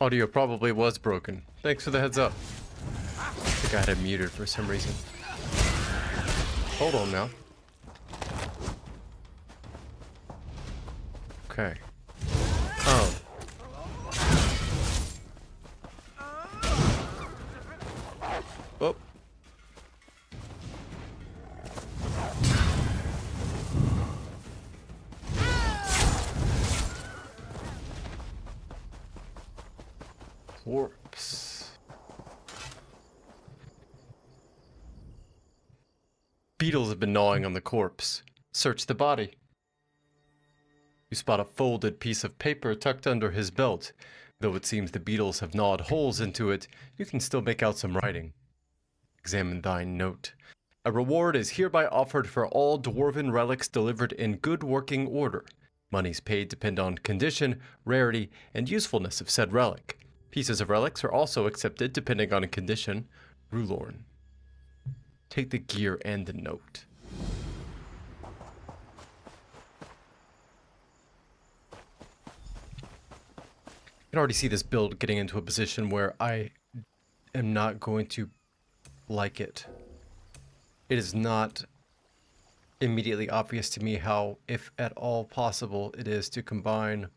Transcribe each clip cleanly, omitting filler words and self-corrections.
Audio probably was broken. Thanks for the heads up. I think I had it muted for some reason. Hold on now. Okay. Oh. Oh. Corpse. Beetles have been gnawing on the corpse. Search the body. You spot a folded piece of paper tucked under his belt. Though it seems the beetles have gnawed holes into it, you can still make out some writing. Examine thine note. A reward is hereby offered for all dwarven relics delivered in good working order. Monies paid depend on condition, rarity, and usefulness of said relic. Pieces of relics are also accepted depending on condition. Rulorn. Take the gear and the note. I can already see this build getting into a position where I am not going to like it. It is not immediately obvious to me how, if at all possible, it is to combine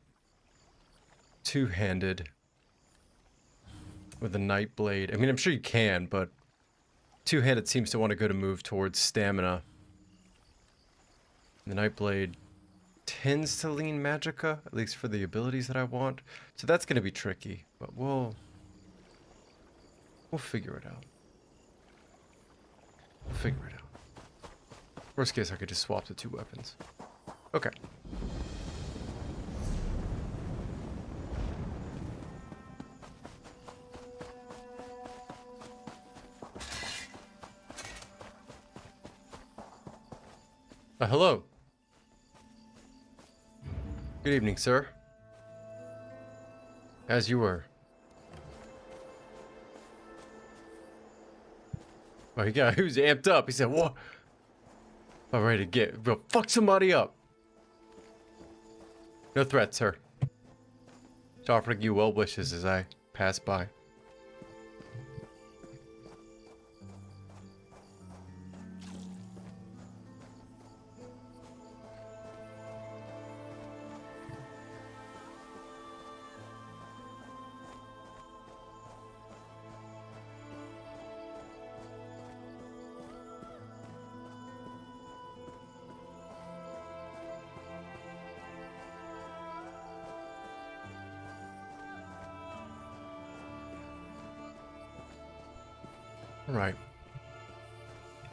two-handed with a Nightblade. I mean, I'm sure you can, but two-handed seems to want to go to move towards stamina. The Nightblade tends to lean magicka, at least for the abilities that I want. So that's going to be tricky, but we'll figure it out. We'll figure it out. Worst case, I could just swap the two weapons. Okay. Hello. Good evening, sir. As you were. Oh, he was amped up. He said, "What? I'm ready to go fuck somebody up." No threat, sir. Just offering you well wishes as I pass by. Right.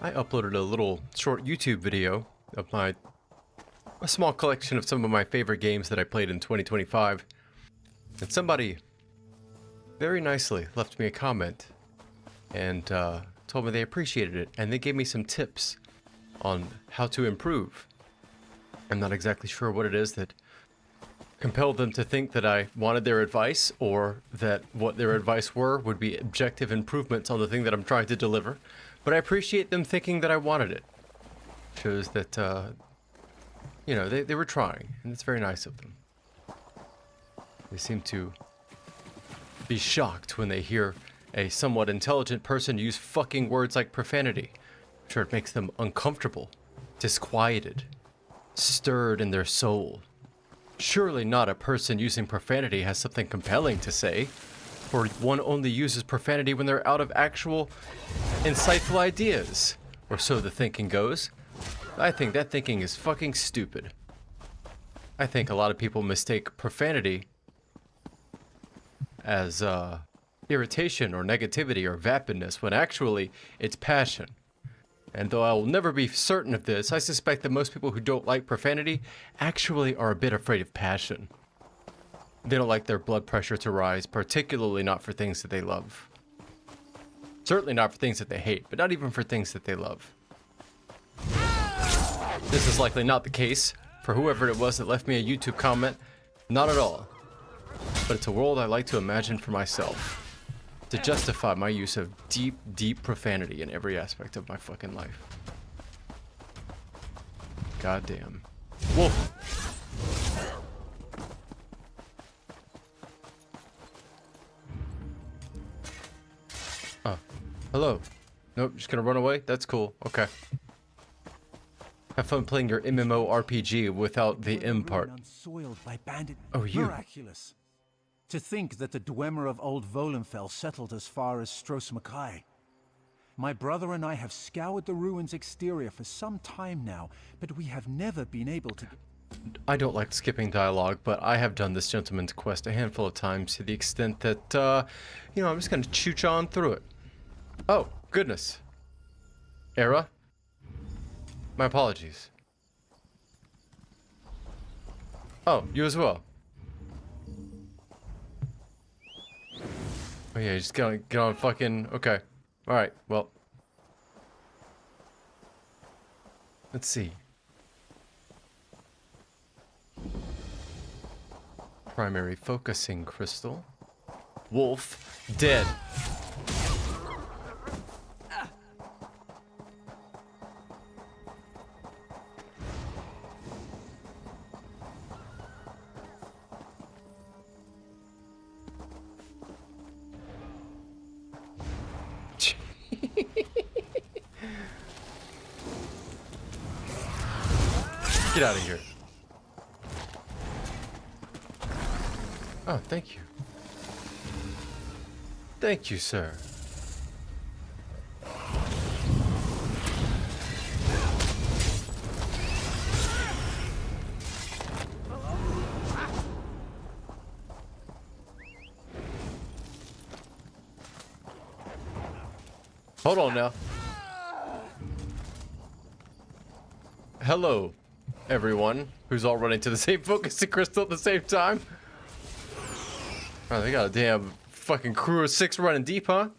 I uploaded a little short YouTube video of a small collection of some of my favorite games that I played in 2025. And somebody very nicely left me a comment and told me they appreciated it, and they gave me some tips on how to improve. I'm not exactly sure what it is that compelled them to think that I wanted their advice, or that what their advice would be objective improvements on the thing that I'm trying to deliver. But I appreciate them thinking that I wanted it. Shows that, you know, they were trying, and it's very nice of them. They seem to be shocked when they hear a somewhat intelligent person use fucking words like profanity. I'm sure it makes them uncomfortable, disquieted, stirred in their soul. Surely not a person using profanity has something compelling to say, for one only uses profanity when they're out of actual insightful ideas, or so the thinking goes. I think that thinking is fucking stupid. I think a lot of people mistake profanity as irritation or negativity or vapidness, when actually it's passion. And though I will never be certain of this, I suspect that most people who don't like profanity actually are a bit afraid of passion. They don't like their blood pressure to rise, particularly not for things that they love. Certainly not for things that they hate, but not even for things that they love. This is likely not the case for whoever it was that left me a YouTube comment. Not at all. But it's a world I like to imagine for myself, to justify my use of deep, deep profanity in every aspect of my fucking life. Goddamn. Wolf! Hello. Nope, just gonna run away? That's cool. Okay. Have fun playing your MMORPG without the M part. Unsoiled by bandit. Oh, you. Miraculous. To think that the Dwemer of Old Volenfell settled as far as Stros Mackay. My brother and I have scoured the ruins' exterior for some time now, but we have never been able to... I don't like skipping dialogue, but I have done this gentleman's quest a handful of times to the extent that, you know, I'm just gonna chooch on through it. Oh, goodness. Era? My apologies. Oh, you as well. Oh yeah, just get on fucking... Okay. Alright, well. Let's see. Primary focusing crystal. Wolf. Dead. Get out of here. Oh, thank you. Thank you, sir. Hold on now. Hello, everyone who's all running to the same focusing crystal at the same time. Oh, they got a damn fucking crew of 6 running deep, huh?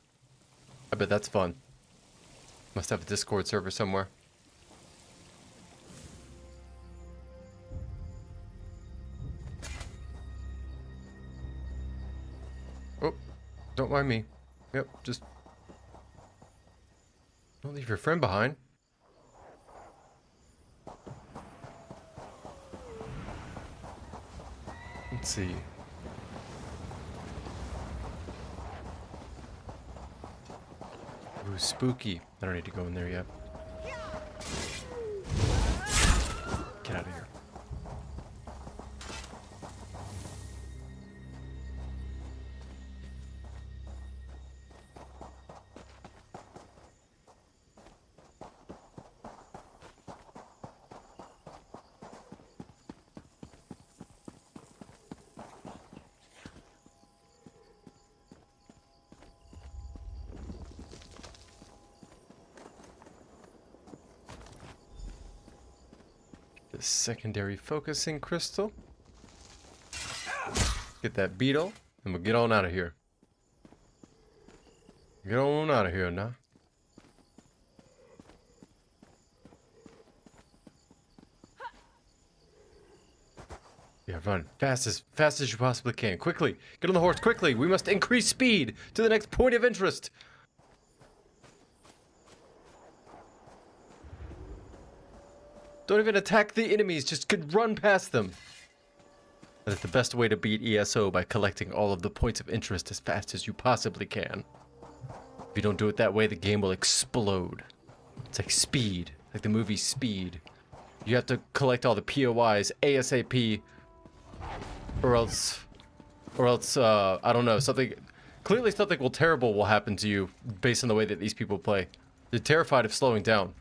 I bet that's fun. Must have a Discord server somewhere. Oh, don't mind me. Yep, just... Don't leave your friend behind. Let's see. Ooh, spooky. I don't need to go in there yet. Get out of here. The secondary focusing crystal. Get that beetle, and we'll get on out of here. Get on out of here now. Yeah, run fast as you possibly can. Quickly, get on the horse quickly. We must increase speed to the next point of interest. Don't even attack the enemies, just could run past them. That is the best way to beat ESO, by collecting all of the points of interest as fast as you possibly can. If you don't do it that way, the game will explode. It's like Speed, like the movie Speed. You have to collect all the POIs ASAP, or else, I don't know, clearly something terrible will happen to you based on the way that these people play. They're terrified of slowing down.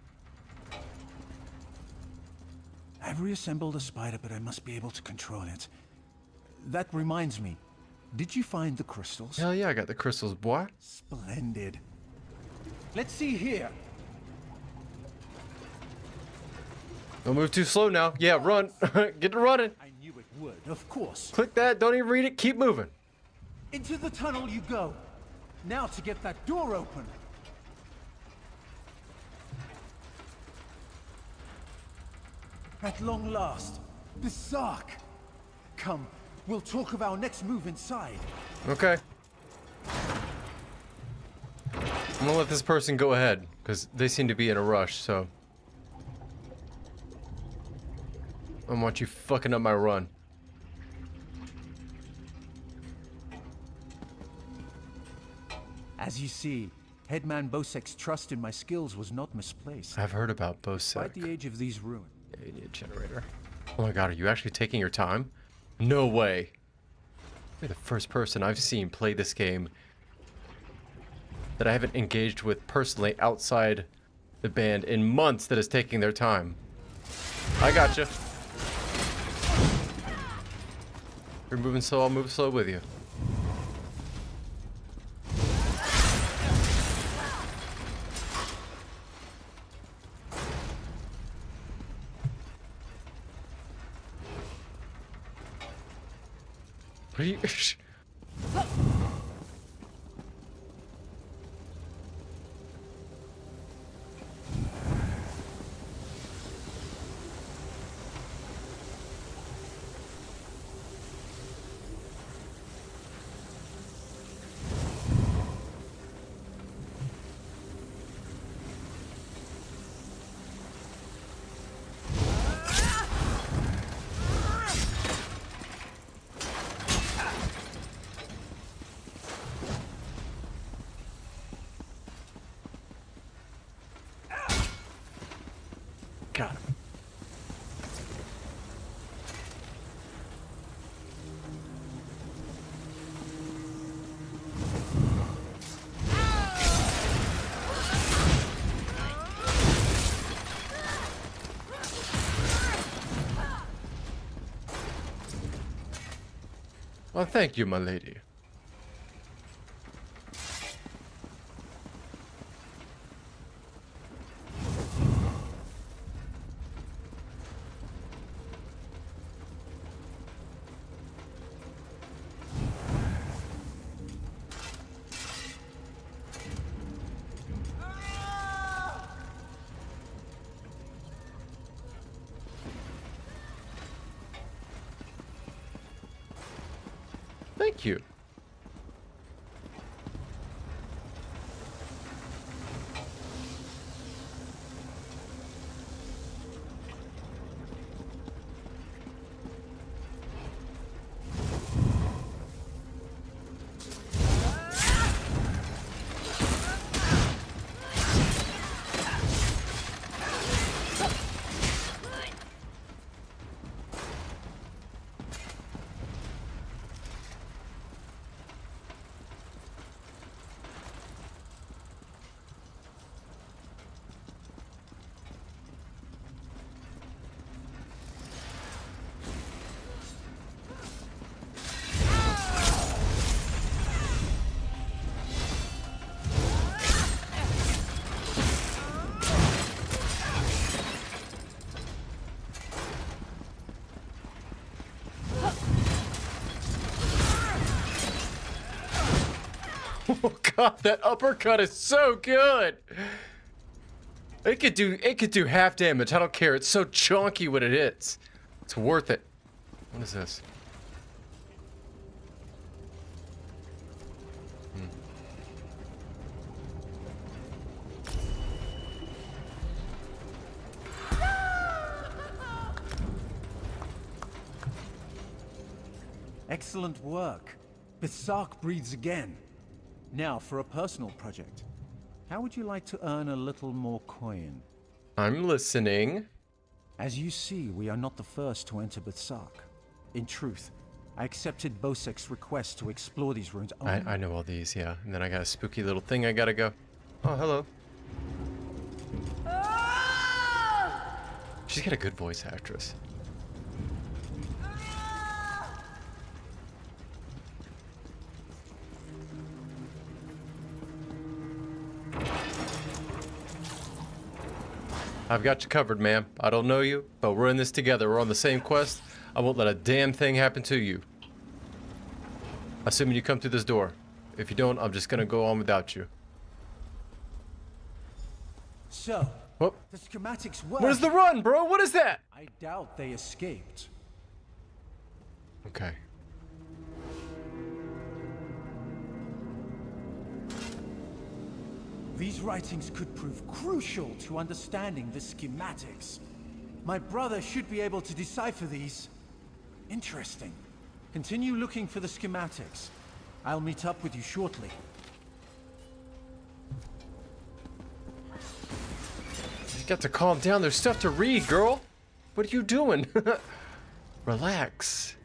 I've reassembled a spider, but I must be able to control it. That reminds me. Did you find the crystals? Hell yeah, I got the crystals, boy. Splendid. Let's see here. Don't move too slow now. Yeah, run. Get to running. I knew it would, of course. Click that. Don't even read it. Keep moving. Into the tunnel you go. Now to get that door open. At long last, the Zark. Come, we'll talk of our next move inside. Okay. I'm gonna let this person go ahead, because they seem to be in a rush, so... I don't want you fucking up my run. As you see, Headman Bosek's trust in my skills was not misplaced. I've heard about Bosek. Despite the age of these ruins. Yeah, you need a generator. Oh my god, are you actually taking your time? No way. You're the first person I've seen play this game that I haven't engaged with personally outside the band in months that is taking their time. I gotcha. You're moving slow, I'll move slow with you. What are you... Got him. Well, thank you, my lady. Thank you. Oh god, that uppercut is so good. It could do half damage. I don't care. It's so chunky when it hits. It's worth it. What is this? Excellent work. Besark breathes again. Now for a personal project. How would you like to earn a little more coin? I'm listening. As you see, we are not the first to enter Besark. In truth, I accepted Bosek's request to explore these ruins only. I know all these, yeah. And then I got a spooky little thing I gotta go. Oh, hello. She's got a good voice actress. I've got you covered, ma'am. I don't know you, but we're in this together. We're on the same quest. I won't let a damn thing happen to you. Assuming you come through this door. If you don't, I'm just gonna go on without you. So, Whoop. the schematics work. Where's the run, bro? What is that? I doubt they escaped. Okay. These writings could prove crucial to understanding the schematics. My brother should be able to decipher these. Interesting. Continue looking for the schematics. I'll meet up with you shortly. Got to calm down. There's stuff to read, girl. What are you doing? Relax.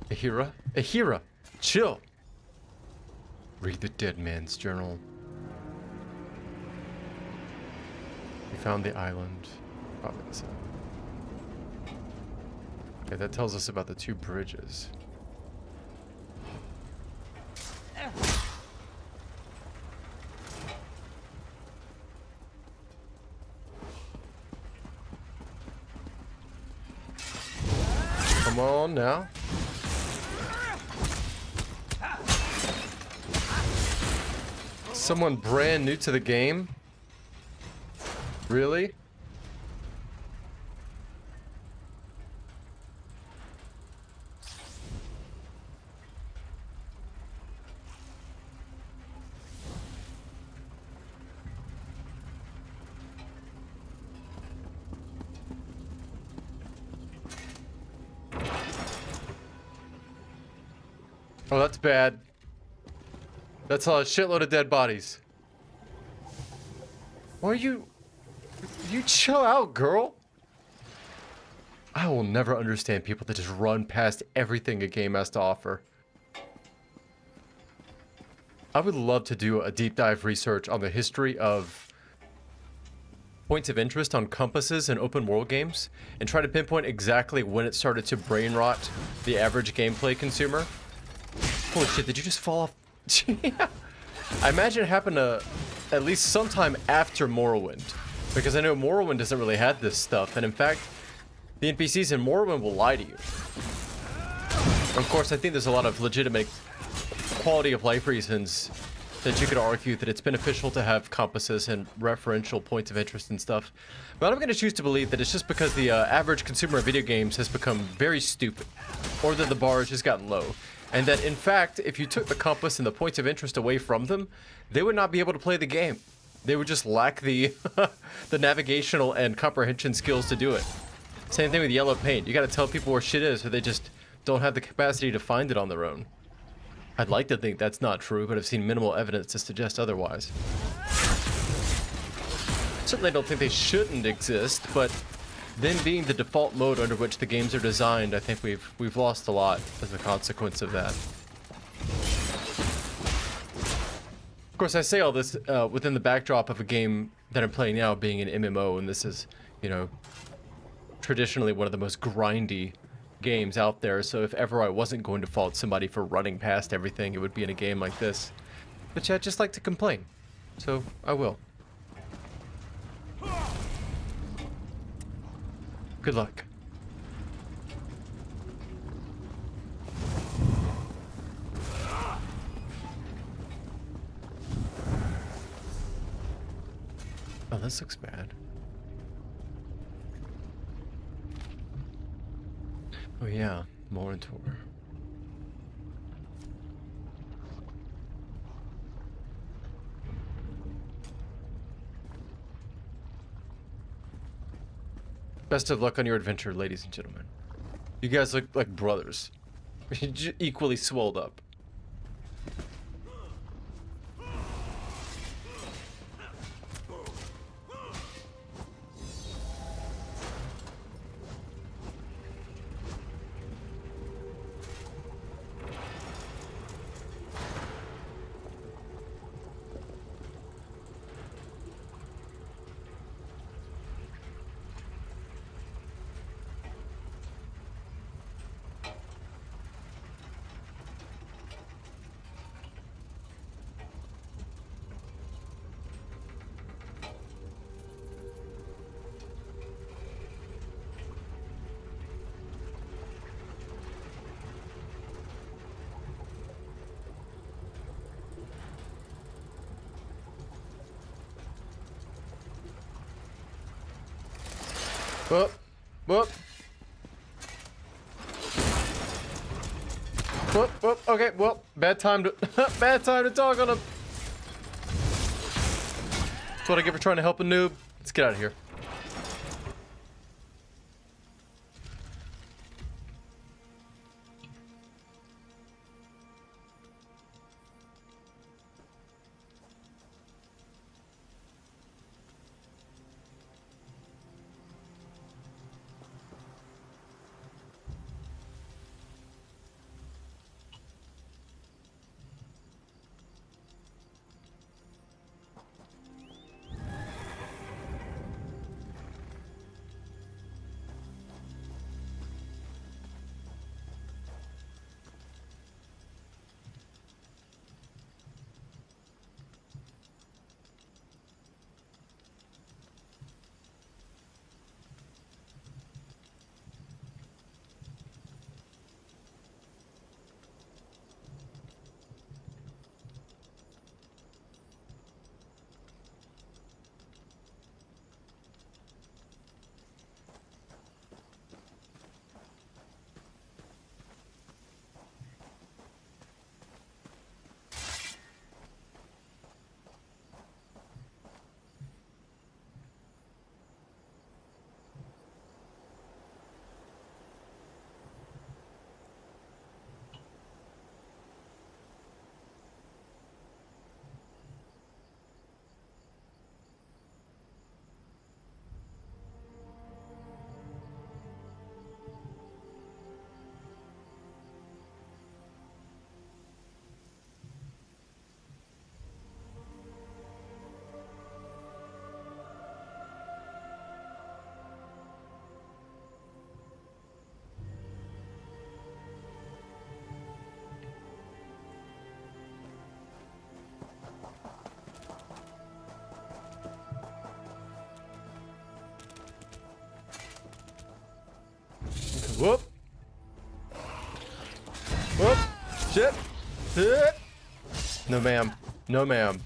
Ahira? Ahira, chill. Read the dead man's journal. We found the island. Probably this one. Okay, that tells us about the two bridges. Come on now. Someone brand new to the game? Really? Oh, that's bad. That's a shitload of dead bodies. Why are you... You chill out, girl. I will never understand people that just run past everything a game has to offer. I would love to do a deep dive research on the history of points of interest on compasses in open world games and try to pinpoint exactly when it started to brain rot the average gameplay consumer. Holy shit, did you just fall off? Yeah. I imagine it happened at least sometime after Morrowind, because I know Morrowind doesn't really have this stuff, and in fact, the NPCs in Morrowind will lie to you. Of course, I think there's a lot of legitimate quality of life reasons that you could argue that it's beneficial to have compasses and referential points of interest and stuff, but I'm going to choose to believe that it's just because the average consumer of video games has become very stupid, or that the bar has just gotten low. And that, in fact, if you took the compass and the points of interest away from them, they would not be able to play the game. They would just lack the the navigational and comprehension skills to do it. Same thing with yellow paint. You gotta tell people where shit is, or they just don't have the capacity to find it on their own. I'd like to think that's not true, but I've seen minimal evidence to suggest otherwise. Certainly don't think they shouldn't exist, but them being the default mode under which the games are designed, I think we've lost a lot as a consequence of that. Of course, I say all this within the backdrop of a game that I'm playing now being an MMO, and this is, you know, traditionally one of the most grindy games out there, so if ever I wasn't going to fault somebody for running past everything, it would be in a game like this. But yeah, I just like to complain, so I will. Good luck. Oh, this looks bad. Oh yeah, Morantor. Best of luck on your adventure, ladies and gentlemen. You guys look like brothers. Equally swelled up. Whoop, whoop. Whoop, whoop, okay, well, bad time to bad time to talk on him. That's what I get for trying to help a noob. Let's get out of here. Whoop. Whoop. Shit. Shit. No, ma'am. No, ma'am.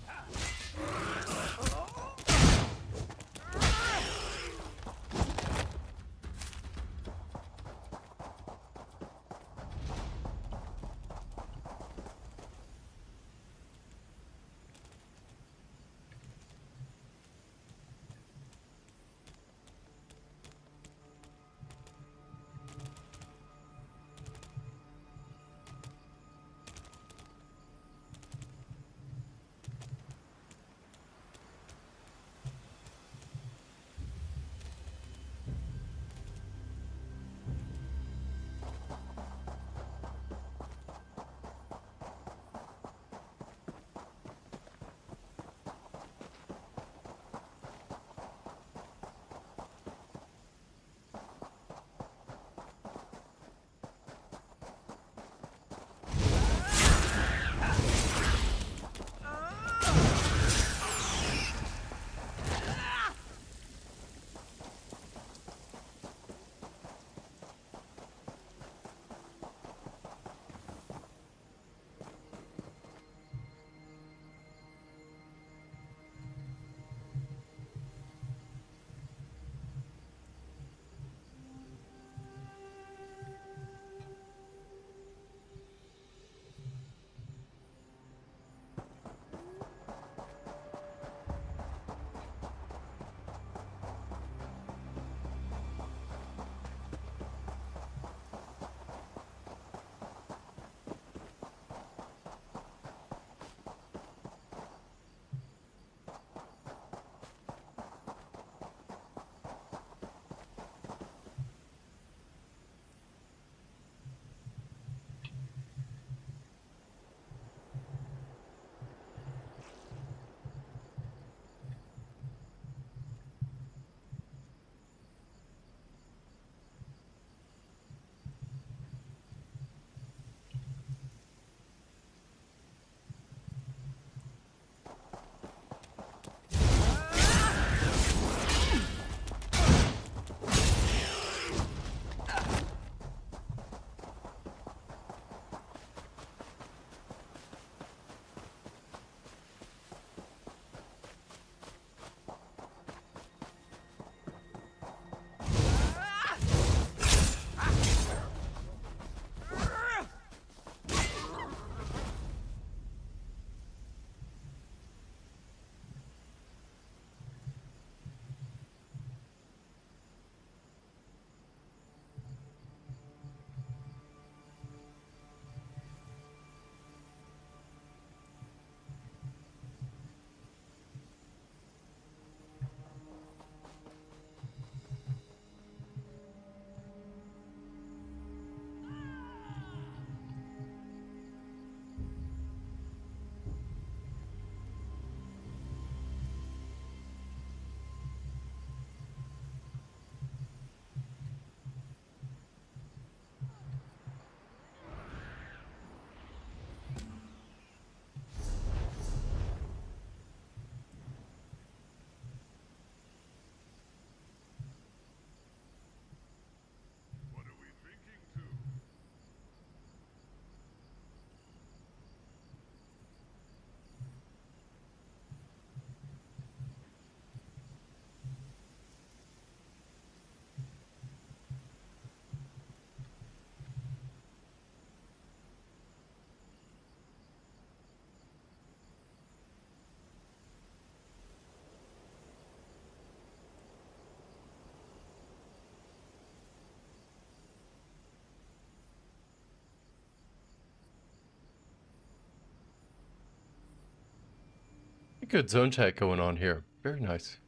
Good zone check going on here. Very nice.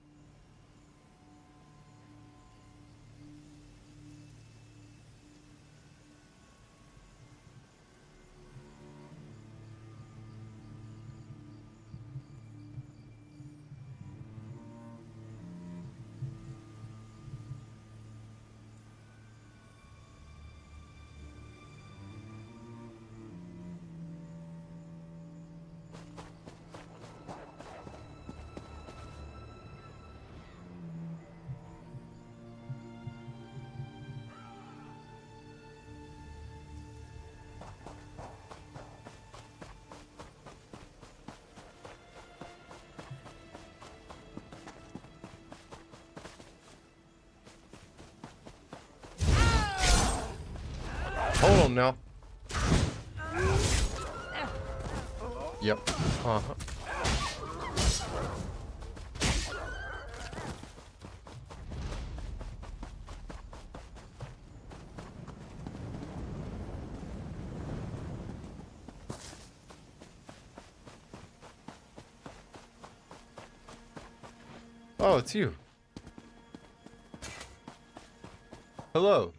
on now. Yep. Uh-huh. Oh, it's you. Hello.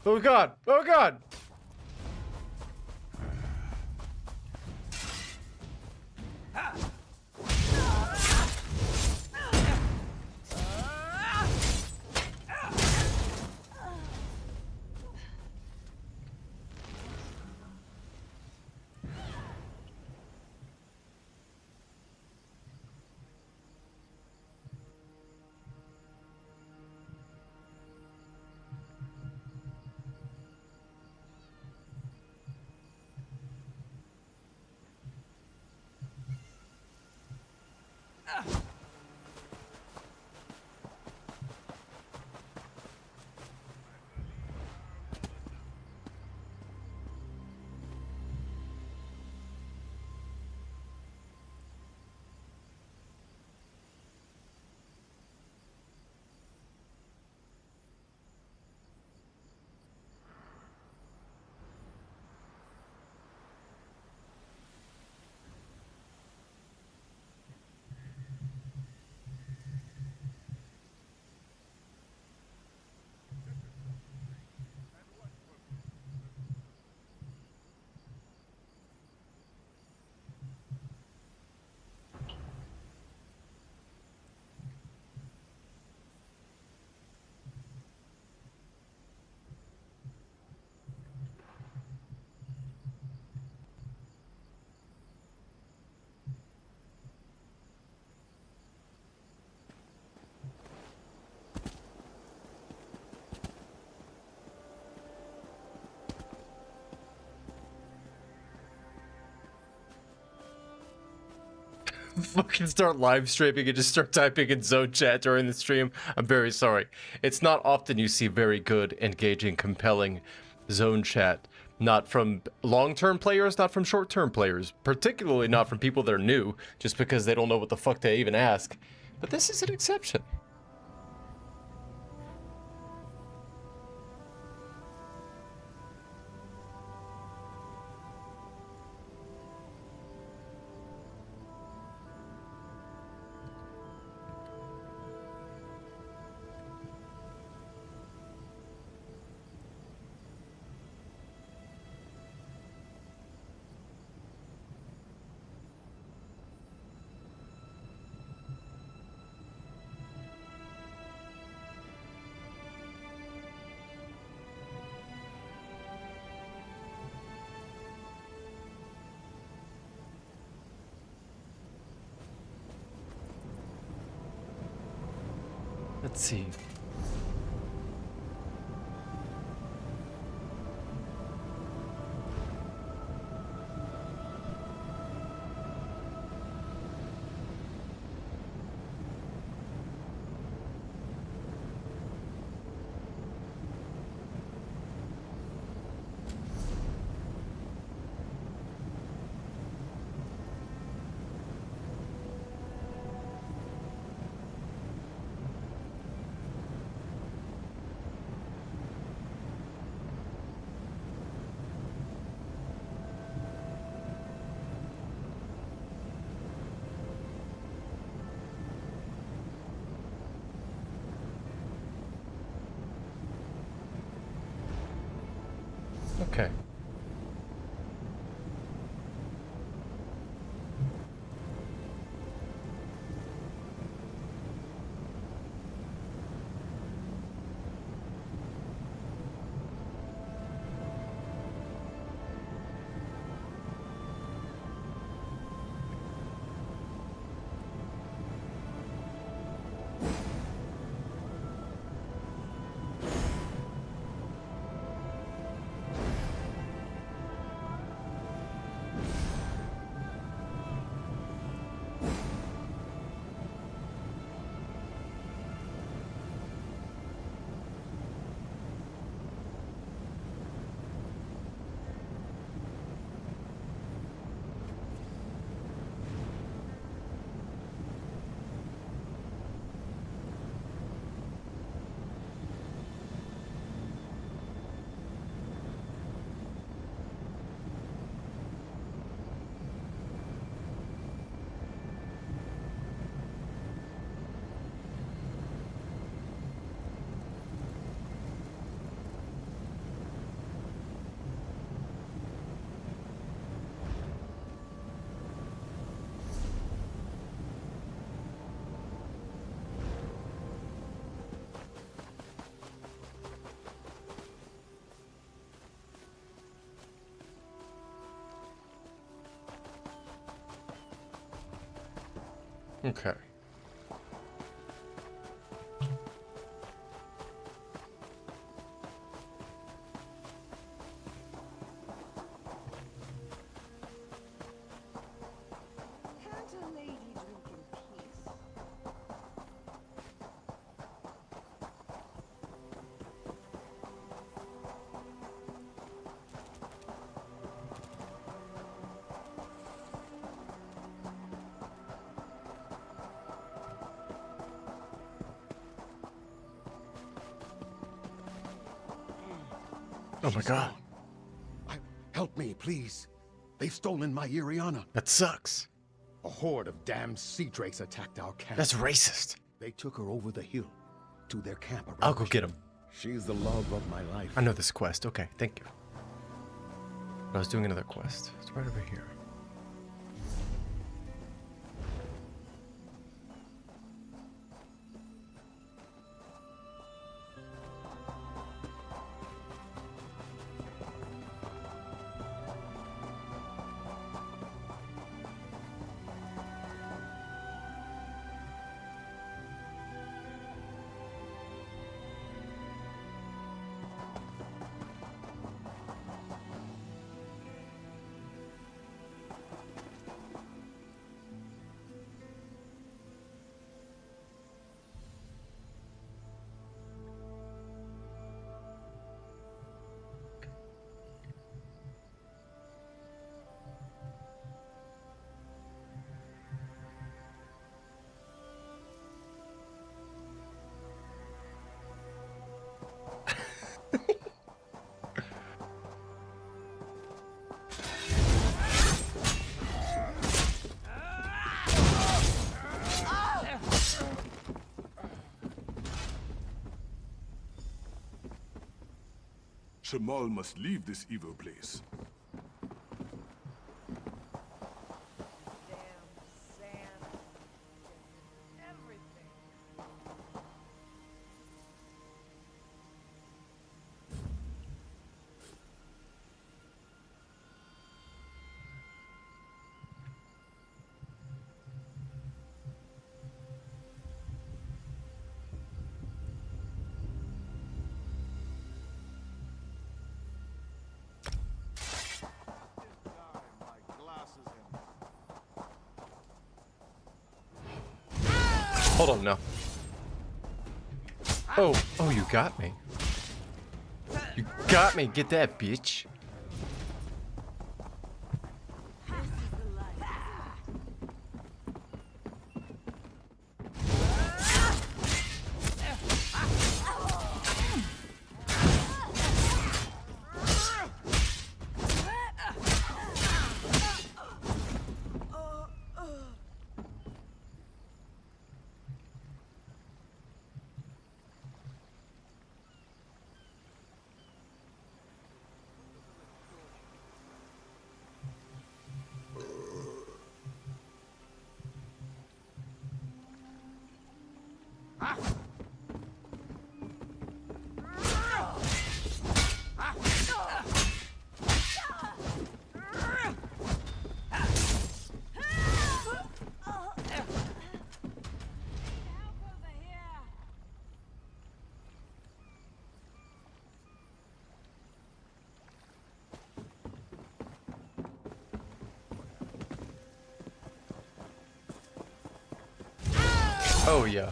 Oh god! Oh god! Fucking start live streaming and just start typing in zone chat during the stream. I'm very sorry. It's not often you see very good, engaging, compelling zone chat. Not from long-term players, not from short-term players. Particularly not from people that are new, just because they don't know what the fuck to even ask. But this is an exception. Let's see. Okay. Can't a lady drink in peace? Oh my god. Help me, please. They've stolen my Iriana. That sucks. A horde of damned sea drakes attacked our camp. That's racist. They took her over the hill to their camp around I'll go the get ship. him. She's the love of my life. I know this quest. Okay, thank you. I was doing another quest. It's right over here. Shamal must leave this evil place. Damn sand. Everything. Hold on now. Oh, you got me. You got me. Get that, bitch. Oh, yeah.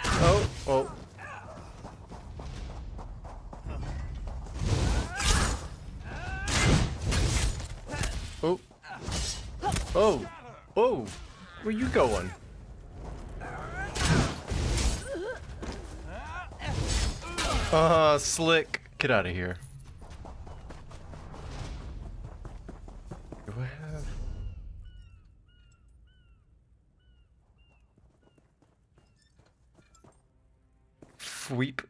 Oh. Oh. Oh. Oh. Where you going? Slick. Get out of here. Do I have... Fweep.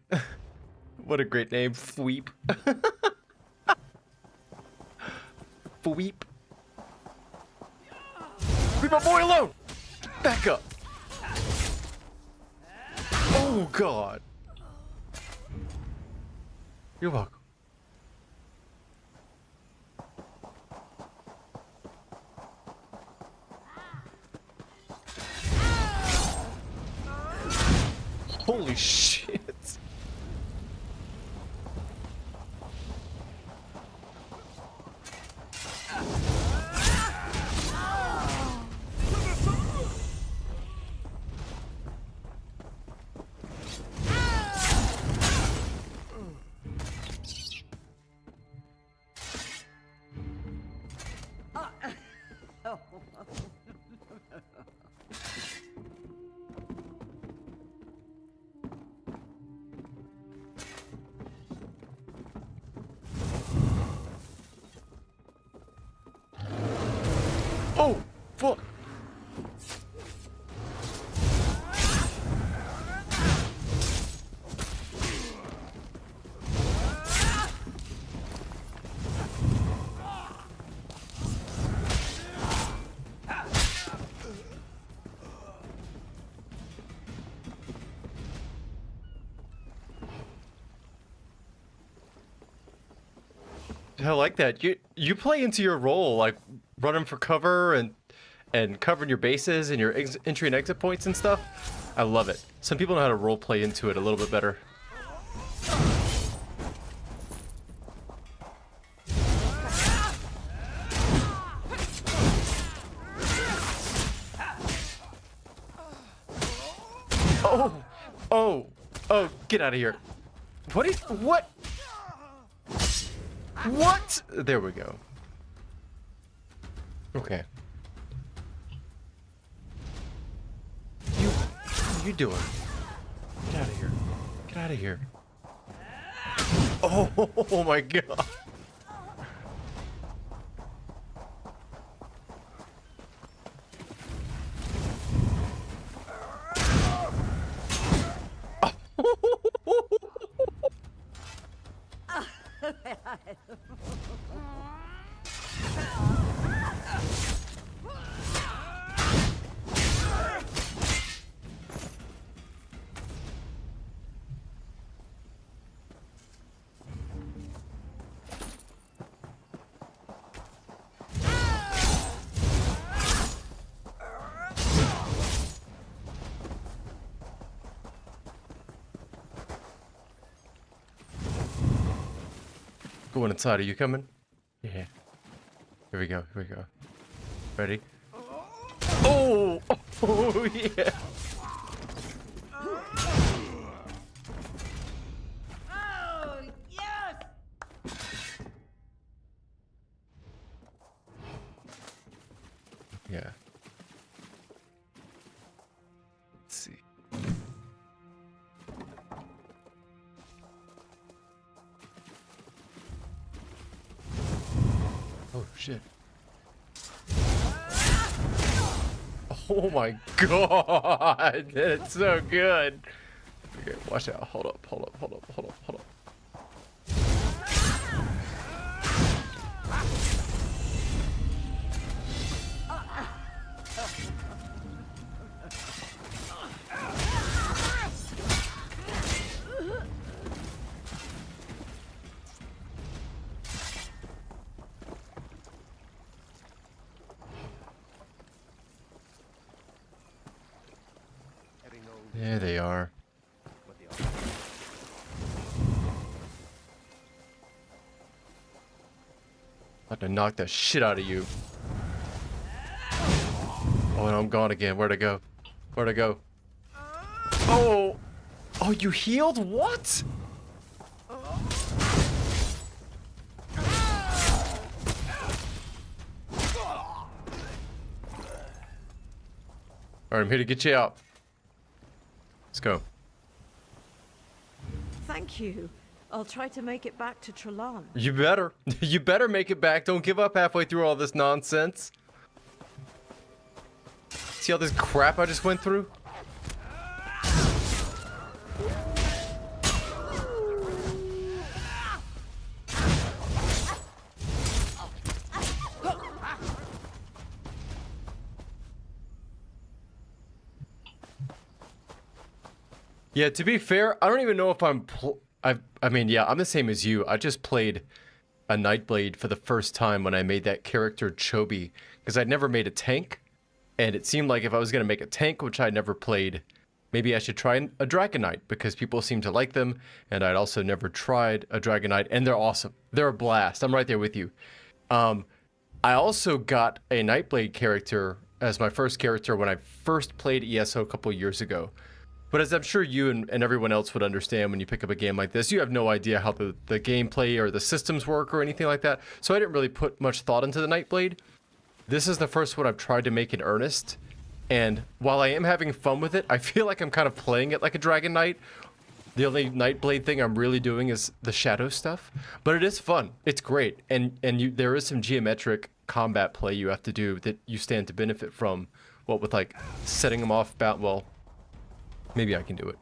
What a great name, Fweep. Fweep. Leave my boy alone! Back up. Oh, God. You're welcome. Holy shit. Oh, fuck. I like that. You play into your role, like running for cover and covering your bases and your entry and exit points and stuff. I love it. Some people know how to role play into it a little bit better. Oh, get out of here. What? What? There we go. Okay. What are you doing? Get out of here. Get out of here. Oh my god. Going inside. Are you coming? Yeah. Here we go. Here we go. Ready? Oh! Oh, yeah! Oh, yes! Yeah. Let's see. Oh, shit. Oh my god! That's so good! Okay, watch out. Hold up, hold up, hold up, hold up, hold up. There they are. About to knock the shit out of you. Oh, and I'm gone again. Where'd I go? Where'd I go? Oh! Oh, you healed? What? Alright, I'm here to get you out. Let's go. Thank you. I'll try to make it back to Trelawny. You better. You better make it back. Don't give up halfway through all this nonsense. See all this crap I just went through? Yeah, to be fair, I don't even know if I mean, yeah, I'm the same as you. I just played a Nightblade for the first time when I made that character Chobi, because I'd never made a tank, and it seemed like if I was going to make a tank, which I never played maybe I should try a Dragon Knight because people seem to like them, and I'd also never tried a Dragon Knight, and they're awesome. They're a blast. I'm right there with you. I also got a Nightblade character as my first character when I first played ESO a couple years ago. But as I'm sure you and everyone else would understand when you pick up a game like this, you have no idea how the gameplay or the systems work or anything like that. So I didn't really put much thought into the Nightblade. This is the first one I've tried to make in earnest. And while I am having fun with it, I feel like I'm kind of playing it like a Dragon Knight. The only Nightblade thing I'm really doing is the shadow stuff. But it is fun. It's great. And there is some geometric combat play you have to do that you stand to benefit from. What with like setting them off well, maybe I can do it.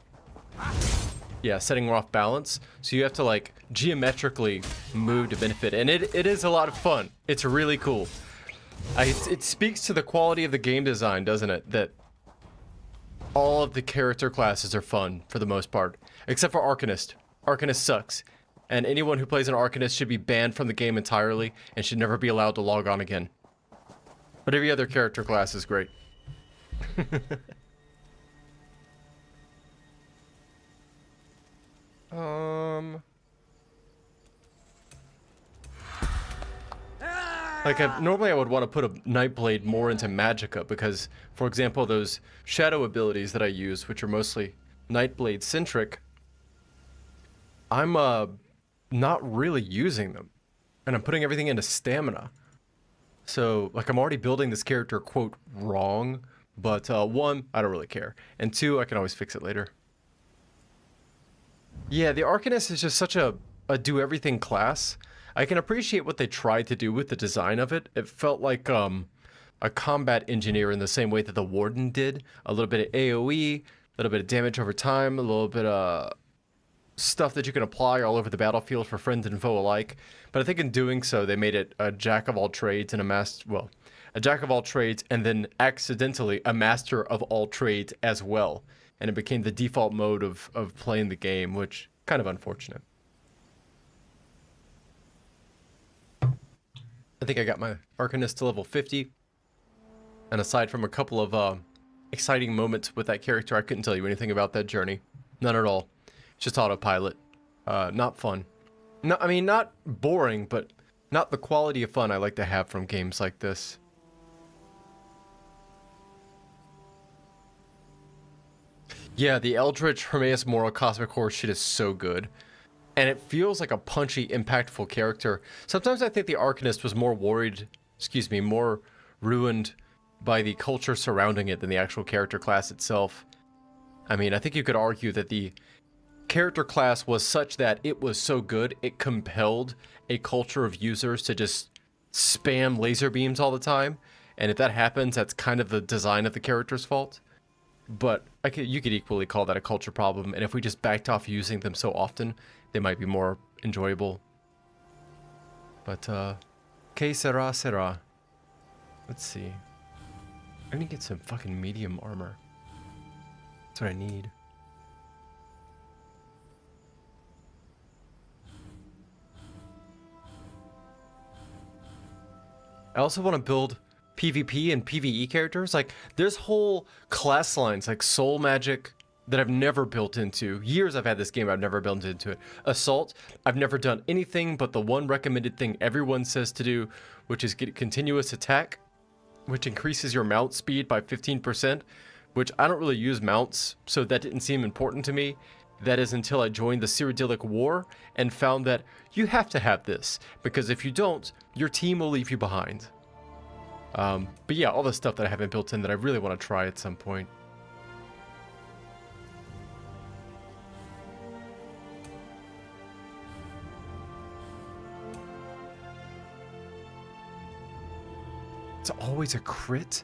Yeah, setting them off balance. So you have to like geometrically move to benefit. And it is a lot of fun. It's really cool. It speaks to the quality of the game design, doesn't it? That all of the character classes are fun for the most part. Except for Arcanist. Arcanist sucks. And anyone who plays an Arcanist should be banned from the game entirely and should never be allowed to log on again. But every other character class is great. Like, normally I would want to put a Nightblade more into Magicka because, for example, those shadow abilities that I use, which are mostly Nightblade-centric, I'm not really using them. And I'm putting everything into stamina. So, like, I'm already building this character, quote, wrong. But, one, I don't really care. And two, I can always fix it later. Yeah, the Arcanist is just such a do-everything class. I can appreciate what they tried to do with the design of it. It felt like a combat engineer in the same way that the Warden did. A little bit of AoE, a little bit of damage over time, a little bit of stuff that you can apply all over the battlefield for friends and foe alike. But I think in doing so, they made it a jack of all trades and a jack of all trades and then accidentally a master of all trades as well. And it became the default mode of playing the game, which kind of unfortunate. I think I got my Arcanist to level 50. And aside from a couple of exciting moments with that character, I couldn't tell you anything about that journey. None at all. Just autopilot. Not fun. No, I mean, not boring, but not the quality of fun I like to have from games like this. Yeah, the Eldritch Hermaeus Mora Cosmic Horror shit is so good. And it feels like a punchy, impactful character. Sometimes I think the Arcanist was more more ruined by the culture surrounding it than the actual character class itself. I mean, I think you could argue that the character class was such that it was so good, it compelled a culture of users to just spam laser beams all the time. And if that happens, that's kind of the design of the character's fault. But you could equally call that a culture problem. And if we just backed off using them so often, they might be more enjoyable. But, que sera, sera. Let's see. I need to get some fucking medium armor. That's what I need. I also want to build PvP and PvE characters. Like, there's whole class lines, like Soul Magic, that I've never built into. Years I've had this game, I've never built into it. Assault, I've never done anything but the one recommended thing everyone says to do, which is get continuous attack, which increases your mount speed by 15%, which I don't really use mounts, so that didn't seem important to me. That is until I joined the Cyrodiilic War and found that you have to have this, because if you don't, your team will leave you behind. But yeah, all the stuff that I haven't built in that I really want to try at some point. It's always a crit?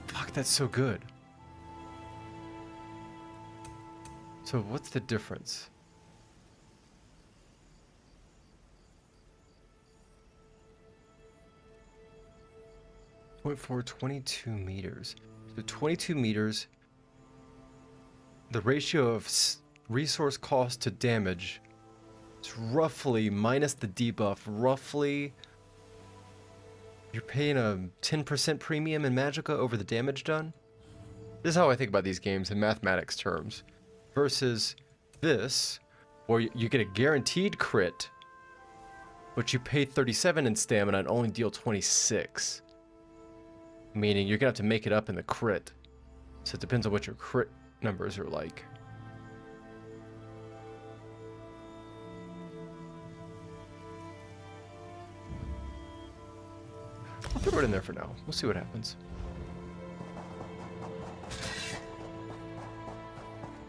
Fuck, that's so good. So what's the difference? Point 22 meters. So 22 meters. The ratio of resource cost to damage is roughly, minus the debuff, roughly... You're paying a 10% premium in Magicka over the damage done? This is how I think about these games in mathematics terms. Versus this, where you get a guaranteed crit, but you pay 37 in stamina and only deal 26. Meaning you're gonna have to make it up in the crit. So it depends on what your crit numbers are like. I'll throw it in there for now. We'll see what happens.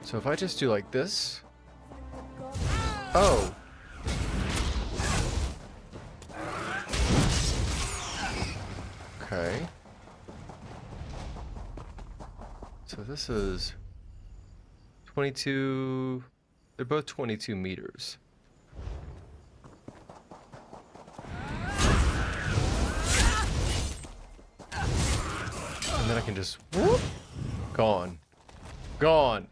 So if I just do like this. Oh. Okay. So this is 22. They're both 22 meters. And then I can just whoop, gone. Gone.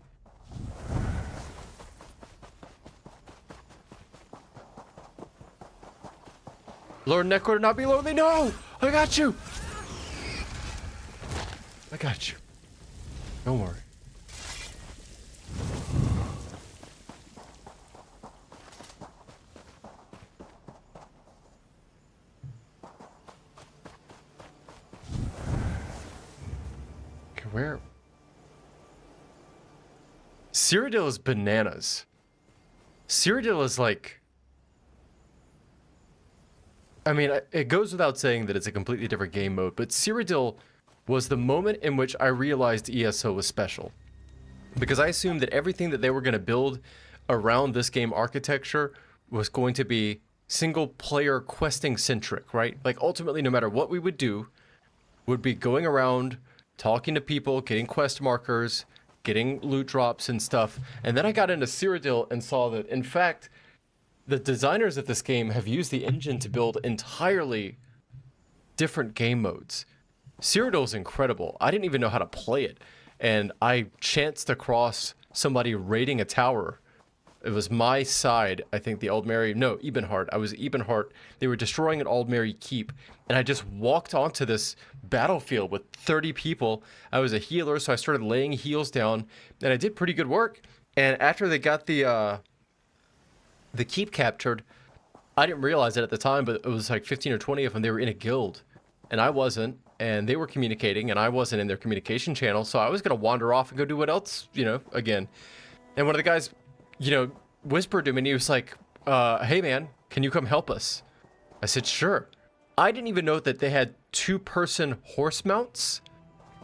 Lord Necro, not be lonely. No! I got you! I got you. Don't worry. Okay, where? Cyrodiil is bananas. Cyrodiil is like... I mean, it goes without saying that it's a completely different game mode, but Cyrodiil was the moment in which I realized ESO was special. Because I assumed that everything that they were going to build around this game architecture was going to be single-player questing-centric, right? Like, ultimately, no matter what we would do, would be going around, talking to people, getting quest markers, getting loot drops and stuff. And then I got into Cyrodiil and saw that, in fact, the designers of this game have used the engine to build entirely different game modes. Cyrodiil is incredible. I didn't even know how to play it. And I chanced across somebody raiding a tower. It was my side, I think the Aldmeri, no, Ebenhart. I was Ebenhart. They were destroying an Aldmeri keep. And I just walked onto this battlefield with 30 people. I was a healer, so I started laying heals down. And I did pretty good work. And after they got the keep captured, I didn't realize it at the time, but it was like 15 or 20 of them. They were in a guild. And I wasn't. And they were communicating, and I wasn't in their communication channel. So I was going to wander off and go do what else, you know, again. And one of the guys, you know, whispered to me, and he was like, hey, man, can you come help us? I said, sure. I didn't even know that they had two-person horse mounts.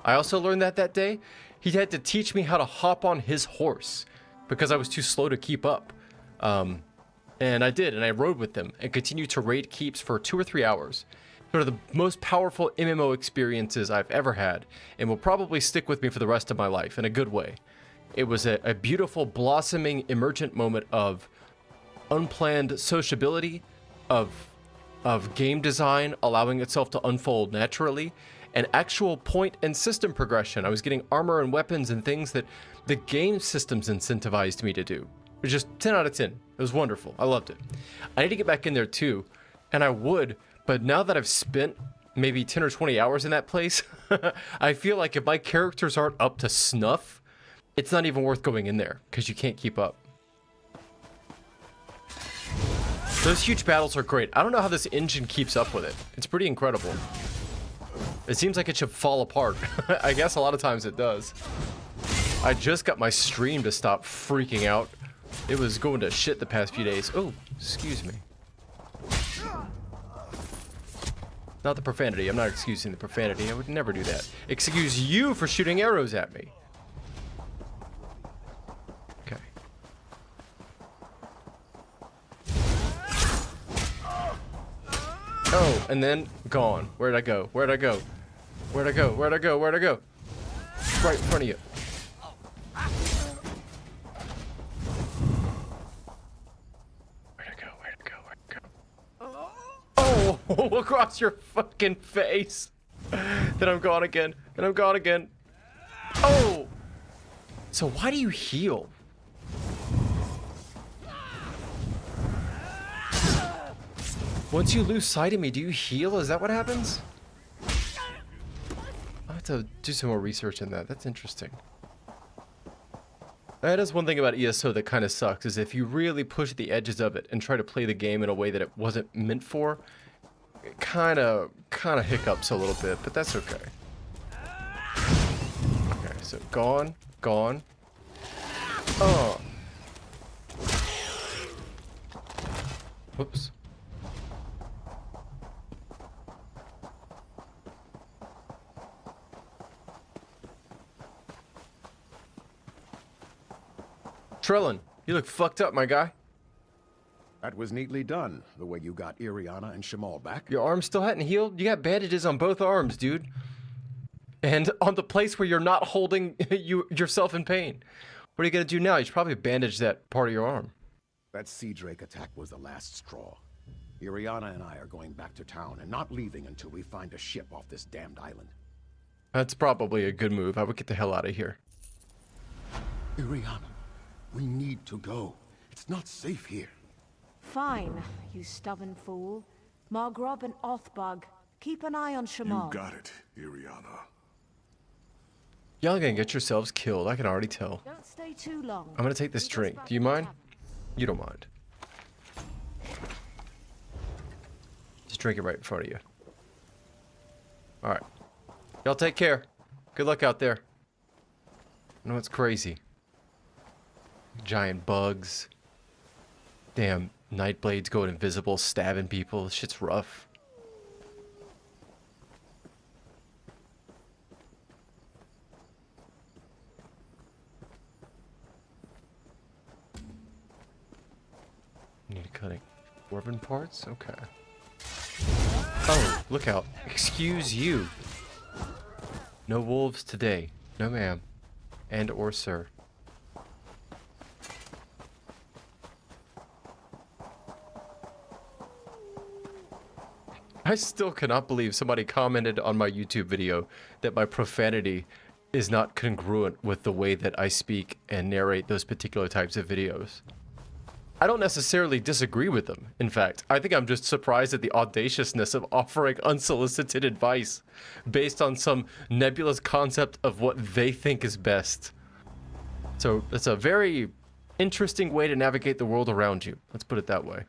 I also learned that day. He had to teach me how to hop on his horse because I was too slow to keep up. And I did, and I rode with them and continued to raid keeps for 2 or 3 hours. One of the most powerful MMO experiences I've ever had, and will probably stick with me for the rest of my life in a good way. It was a beautiful, blossoming, emergent moment of unplanned sociability, of game design allowing itself to unfold naturally, and actual point and system progression. I was getting armor and weapons and things that the game systems incentivized me to do. It was just 10 out of 10. It was wonderful. I loved it. I need to get back in there too, and I would. But now that I've spent maybe 10 or 20 hours in that place, I feel like if my characters aren't up to snuff, it's not even worth going in there because you can't keep up. Those huge battles are great. I don't know how this engine keeps up with it. It's pretty incredible. It seems like it should fall apart. I guess a lot of times it does. I just got my stream to stop freaking out. It was going to shit the past few days. Oh, excuse me. Not the profanity. I'm not excusing the profanity. I would never do that. Excuse you for shooting arrows at me. Okay. Oh, and then gone. Where'd I go? Where'd I go? Where'd I go? Where'd I go? Where'd I go? Right in front of you. Oh, across your fucking face. Then I'm gone again. And I'm gone again. Oh! So why do you heal? Once you lose sight of me, do you heal? Is that what happens? What? to do some more research in that. That's interesting. That is one thing about ESO that kind of sucks, is if you really push the edges of it and try to play the game in a way that it wasn't meant for, it kind of hiccups a little bit, but that's okay. Okay, so gone. Oh. Whoops. Trellin, you look fucked up, my guy. That was neatly done, the way you got Iriana and Shamal back. Your arm still hadn't healed? You got bandages on both arms, dude. And on the place where you're not holding yourself in pain. What are you gonna do now? You should probably bandage that part of your arm. That sea drake attack was the last straw. Iriana and I are going back to town and not leaving until we find a ship off this damned island. That's probably a good move. I would get the hell out of here. Iriana, we need to go. It's not safe here. Fine, you stubborn fool. Margrob and Othbug, keep an eye on Shamal. You got it, Iriana. Y'all gonna get yourselves killed. I can already tell. Don't stay too long. I'm gonna take this drink. Do you mind? You don't mind. Just drink it right in front of you. Alright. Y'all take care. Good luck out there. I know it's crazy. Giant bugs. Damn, Nightblades going invisible, stabbing people. This shit's rough. Need a cutting. Dwarven parts? Okay. Oh, look out. Excuse you. No wolves today. No ma'am. And or sir. I still cannot believe somebody commented on my YouTube video that my profanity is not congruent with the way that I speak and narrate those particular types of videos. I don't necessarily disagree with them. In fact, I think I'm just surprised at the audaciousness of offering unsolicited advice based on some nebulous concept of what they think is best. So it's a very interesting way to navigate the world around you. Let's put it that way.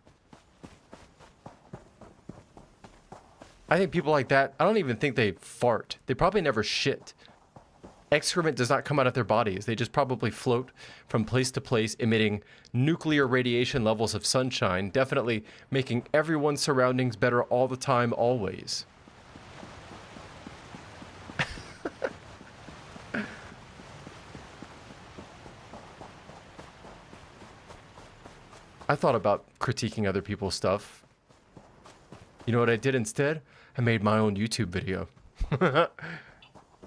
I think people like that, I don't even think they fart. They probably never shit. Excrement does not come out of their bodies. They just probably float from place to place, emitting nuclear radiation levels of sunshine, definitely making everyone's surroundings better all the time, always. I thought about critiquing other people's stuff. You know what I did instead? I made my own YouTube video.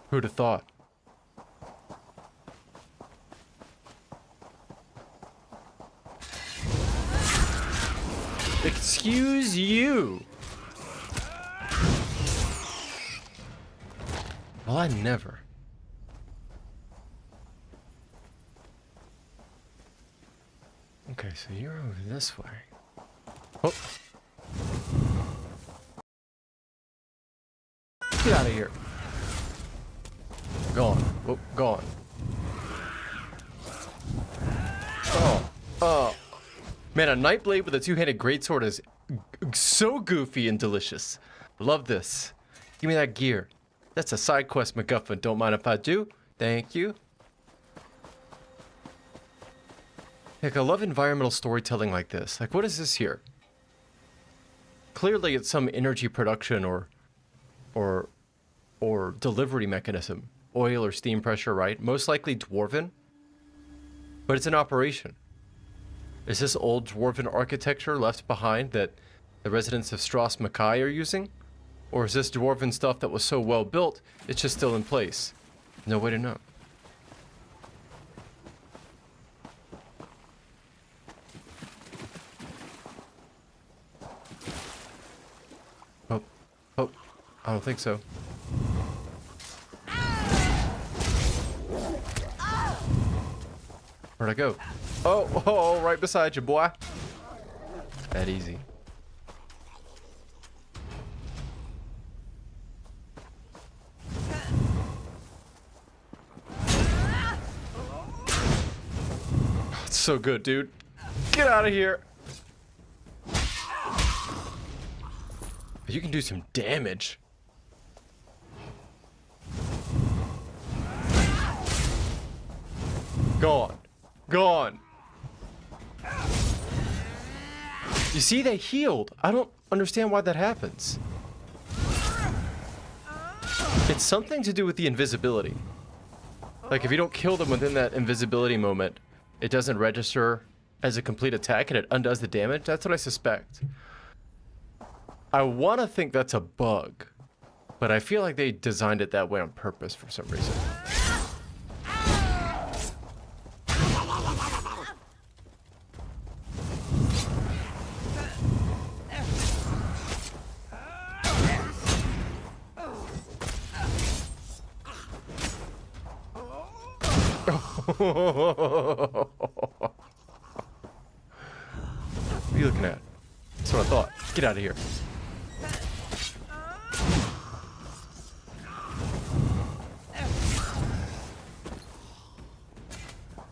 Who'd have thought? Excuse you. Well, I never. Okay, so you're over this way. Oh. Get out of here. Gone. Oh, gone. Oh. Man, a Nightblade with a two-handed greatsword is so goofy and delicious. Love this. Give me that gear. That's a side quest MacGuffin. Don't mind if I do. Thank you. Like, I love environmental storytelling like this. Like, what is this here? Clearly, it's some energy production or delivery mechanism. Oil or steam pressure, right? Most likely dwarven. But it's in operation. Is this old dwarven architecture left behind that the residents of Stros Mackay are using? Or is this dwarven stuff that was so well built, it's just still in place? No way to know. Oh, I don't think so. Where'd I go? Oh, right beside you, boy. That easy. it's so good, dude. Get out of here. You can do some damage. Gone. Gone. You see, they healed. I don't understand why that happens. It's something to do with the invisibility. Like, if you don't kill them within that invisibility moment, it doesn't register as a complete attack and it undoes the damage. That's what I suspect. I want to think that's a bug, but I feel like they designed it that way on purpose for some reason. What are you looking at? That's what I thought. Get out of here.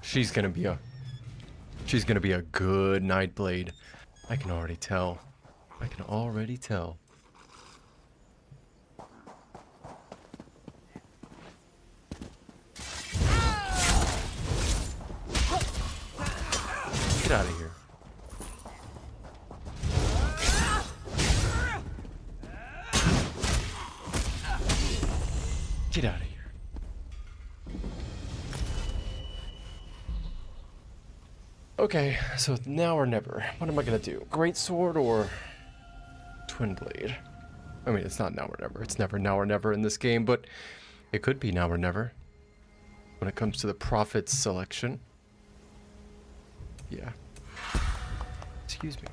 She's gonna be a good Nightblade. I can already tell. I can already tell. Get out of here. Get out of here. Okay, so now or never. What am I gonna do? Great sword or twin blade? I mean, it's not now or never. It's never now or never in this game, but it could be now or never when it comes to the prophet's selection. Yeah. Excuse me.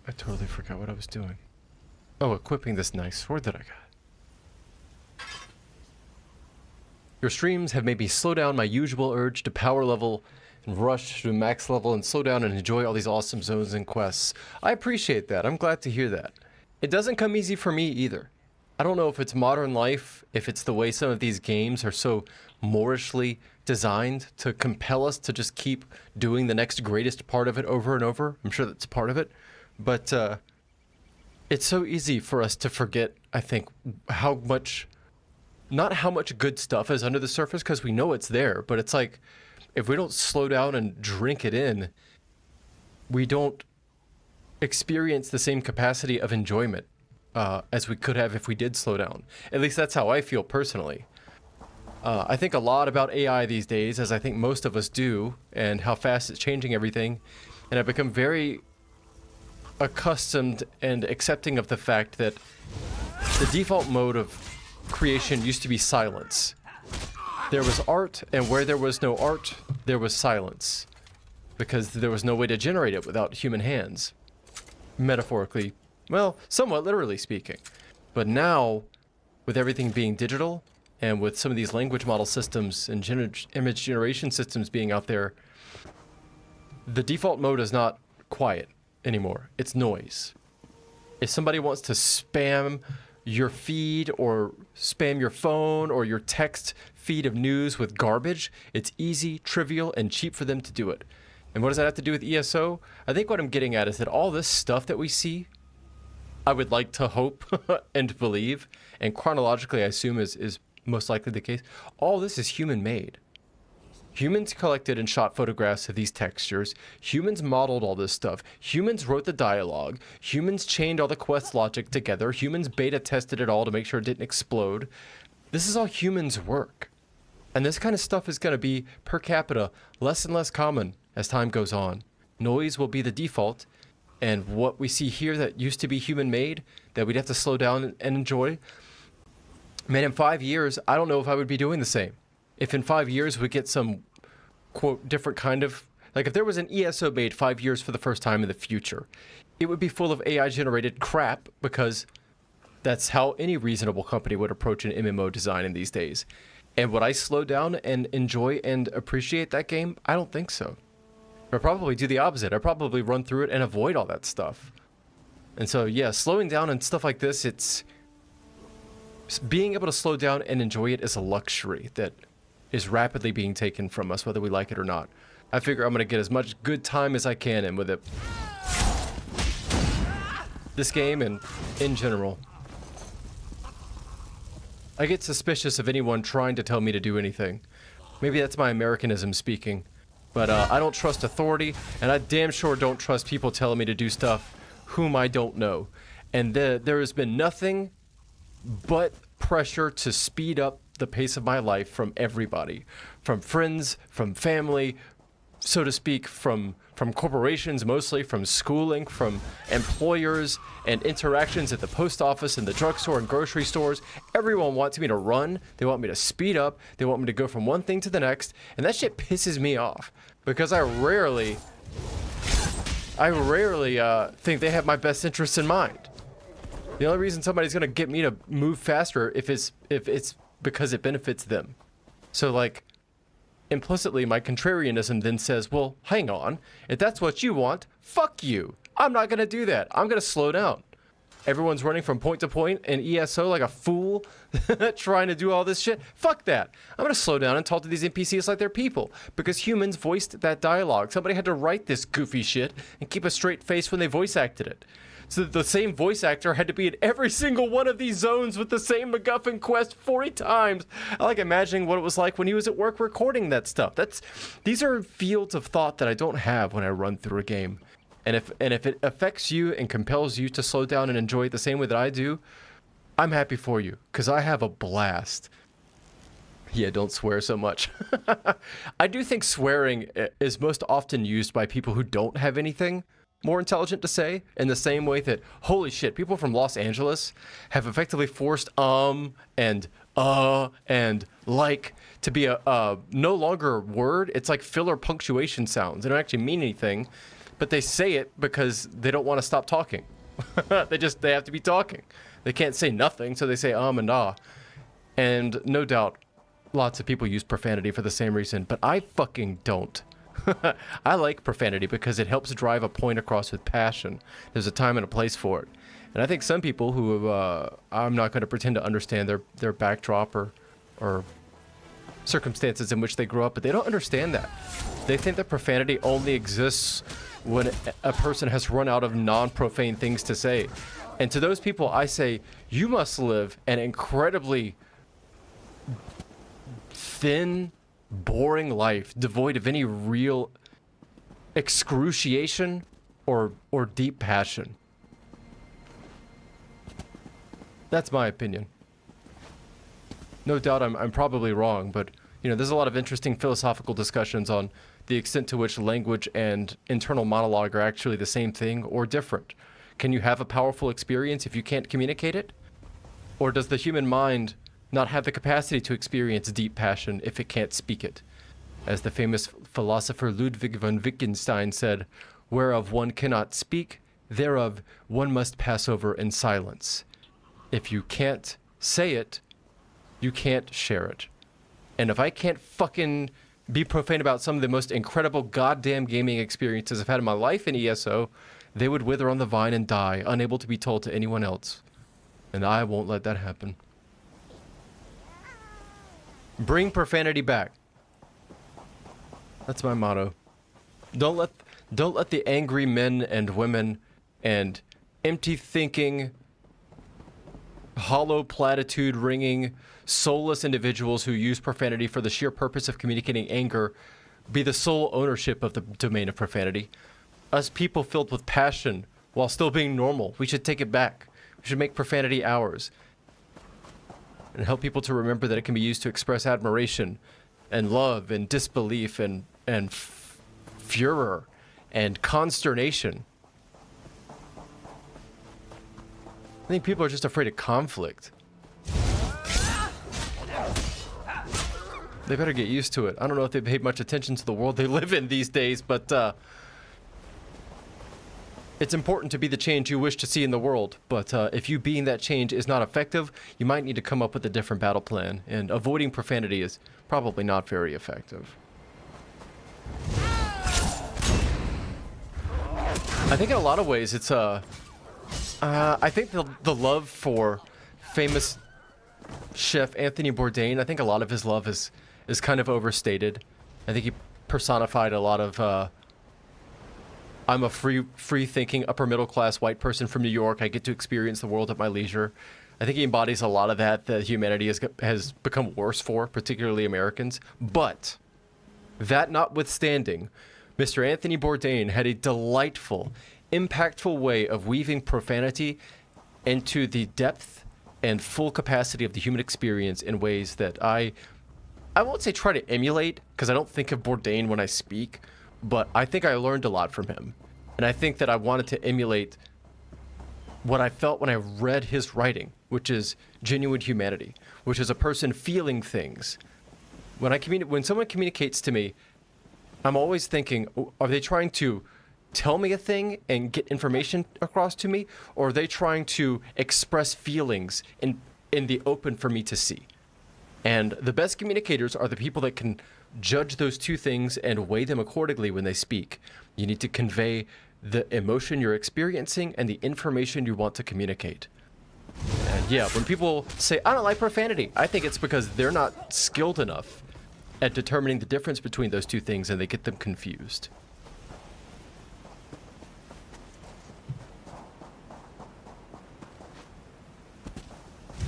I totally forgot what I was doing. Oh, equipping this nice sword that I got. Your streams have made me slow down my usual urge to power level and rush to max level and slow down and enjoy all these awesome zones and quests. I appreciate that. I'm glad to hear that. It doesn't come easy for me either. I don't know if it's modern life, if it's the way some of these games are so moorishly designed to compel us to just keep doing the next greatest part of it over and over. I'm sure that's part of it. But it's so easy for us to forget, I think, how much, not how much good stuff is under the surface, because we know it's there, but it's like, if we don't slow down and drink it in, we don't experience the same capacity of enjoyment as we could have if we did slow down. At least that's how I feel personally. I think a lot about AI these days, as I think most of us do, and how fast it's changing everything, and I've become very accustomed and accepting of the fact that the default mode of creation used to be silence. There was art, and where there was no art, there was silence, because there was no way to generate it without human hands. Metaphorically, well, somewhat literally speaking. But now, with everything being digital, and with some of these language model systems and image generation systems being out there, the default mode is not quiet anymore. It's noise. If somebody wants to spam your feed or spam your phone or your text feed of news with garbage, it's easy, trivial, and cheap for them to do it. And what does that have to do with ESO? I think what I'm getting at is that all this stuff that we see, I would like to hope and believe, and chronologically I assume is most likely the case, all this is human made. Humans collected and shot photographs of these textures. Humans modeled all this stuff. Humans wrote the dialogue. Humans chained all the quest logic together. Humans beta tested it all to make sure it didn't explode. This is all humans' work. And this kind of stuff is going to be, per capita, less and less common as time goes on. Noise will be the default. And what we see here that used to be human-made, that we'd have to slow down and enjoy, man, in 5 years, I don't know if I would be doing the same. If in 5 years we get some, quote, different kind of, like if there was an ESO made 5 years for the first time in the future, it would be full of AI generated crap because That's how any reasonable company would approach an MMO design in these days. And would I slow down and enjoy and appreciate that game? I don't think so. I'd probably do the opposite. I'd probably run through it and avoid all that stuff. And so, yeah, slowing down and stuff like this, it's... being able to slow down and enjoy it is a luxury that is rapidly being taken from us, whether we like it or not. I figure I'm going to get as much good time as I can in with it. This game and in general. I get suspicious of anyone trying to tell me to do anything. Maybe that's my Americanism speaking. But I don't trust authority, and I damn sure don't trust people telling me to do stuff whom I don't know. And there has been nothing but pressure to speed up the pace of my life from everybody. From friends, from family, so to speak, from corporations mostly, from schooling, from employers, and interactions at the post office and the drugstore and grocery stores. Everyone wants me to run. They want me to speed up. They want me to go from one thing to the next. And that shit pisses me off because I rarely think they have my best interests in mind. The only reason somebody's gonna get me to move faster if it's because it benefits them. So like, implicitly, my contrarianism then says, well, hang on. If that's what you want, fuck you. I'm not going to do that. I'm going to slow down. Everyone's running from point to point in ESO like a fool, trying to do all this shit. Fuck that. I'm going to slow down and talk to these NPCs like they're people, because humans voiced that dialogue. Somebody had to write this goofy shit and keep a straight face when they voice acted it. So the same voice actor had to be in every single one of these zones with the same MacGuffin quest 40 times. I like imagining what it was like when he was at work recording that stuff. These are fields of thought that I don't have when I run through a game. And if it affects you and compels you to slow down and enjoy it the same way that I do, I'm happy for you, because I have a blast. Yeah, don't swear so much. I do think swearing is most often used by people who don't have anything more intelligent to say, in the same way that, holy shit, people from Los Angeles have effectively forced and like to be a no longer a word. It's like filler punctuation sounds. They don't actually mean anything, but they say it because they don't want to stop talking. They have to be talking. They can't say nothing, so they say and ah. And no doubt, lots of people use profanity for the same reason, but I fucking don't. I like profanity because it helps drive a point across with passion. There's a time and a place for it. And I think some people who I'm not going to pretend to understand their backdrop or circumstances in which they grew up, but they don't understand that. They think that profanity only exists when a person has run out of non-profane things to say. And to those people, I say, you must live an incredibly thin, boring life, devoid of any real excruciation or deep passion. That's my opinion. No doubt I'm probably wrong, but you know, there's a lot of interesting philosophical discussions on the extent to which language and internal monologue are actually the same thing or different. Can you have a powerful experience if you can't communicate it? Or does the human mind not have the capacity to experience deep passion if it can't speak it? As the famous philosopher Ludwig von Wittgenstein said, whereof one cannot speak, thereof one must pass over in silence. If you can't say it, you can't share it. And if I can't fucking be profane about some of the most incredible goddamn gaming experiences I've had in my life in ESO, they would wither on the vine and die, unable to be told to anyone else. And I won't let that happen. Bring profanity back. That's my motto. Don't let the angry men and women and empty thinking, hollow platitude ringing, soulless individuals who use profanity for the sheer purpose of communicating anger be the sole ownership of the domain of profanity. Us people filled with passion while still being normal, we should take it back. We should make profanity ours. And help people to remember that it can be used to express admiration and love and disbelief and furor and consternation. I think people are just afraid of conflict. They better get used to it. I don't know if they paid much attention to the world they live in these days, but It's important to be the change you wish to see in the world, but if you being that change is not effective, you might need to come up with a different battle plan, and avoiding profanity is probably not very effective. I think in a lot of ways it's I think the love for famous chef Anthony Bourdain, I think a lot of his love is kind of overstated. I think he personified a lot of I'm a free-thinking, upper-middle-class white person from New York. I get to experience the world at my leisure. I think he embodies a lot of that humanity has become worse for, particularly Americans. But that notwithstanding, Mr. Anthony Bourdain had a delightful, impactful way of weaving profanity into the depth and full capacity of the human experience in ways that I won't say try to emulate, because I don't think of Bourdain when I speak, but I think I learned a lot from him. And I think that I wanted to emulate what I felt when I read his writing, which is genuine humanity, which is a person feeling things. When someone communicates to me, I'm always thinking, are they trying to tell me a thing and get information across to me, or are they trying to express feelings in the open for me to see? And the best communicators are the people that can judge those two things and weigh them accordingly when they speak. You need to convey the emotion you're experiencing and the information you want to communicate. And yeah, when people say, I don't like profanity, I think it's because they're not skilled enough at determining the difference between those two things and they get them confused.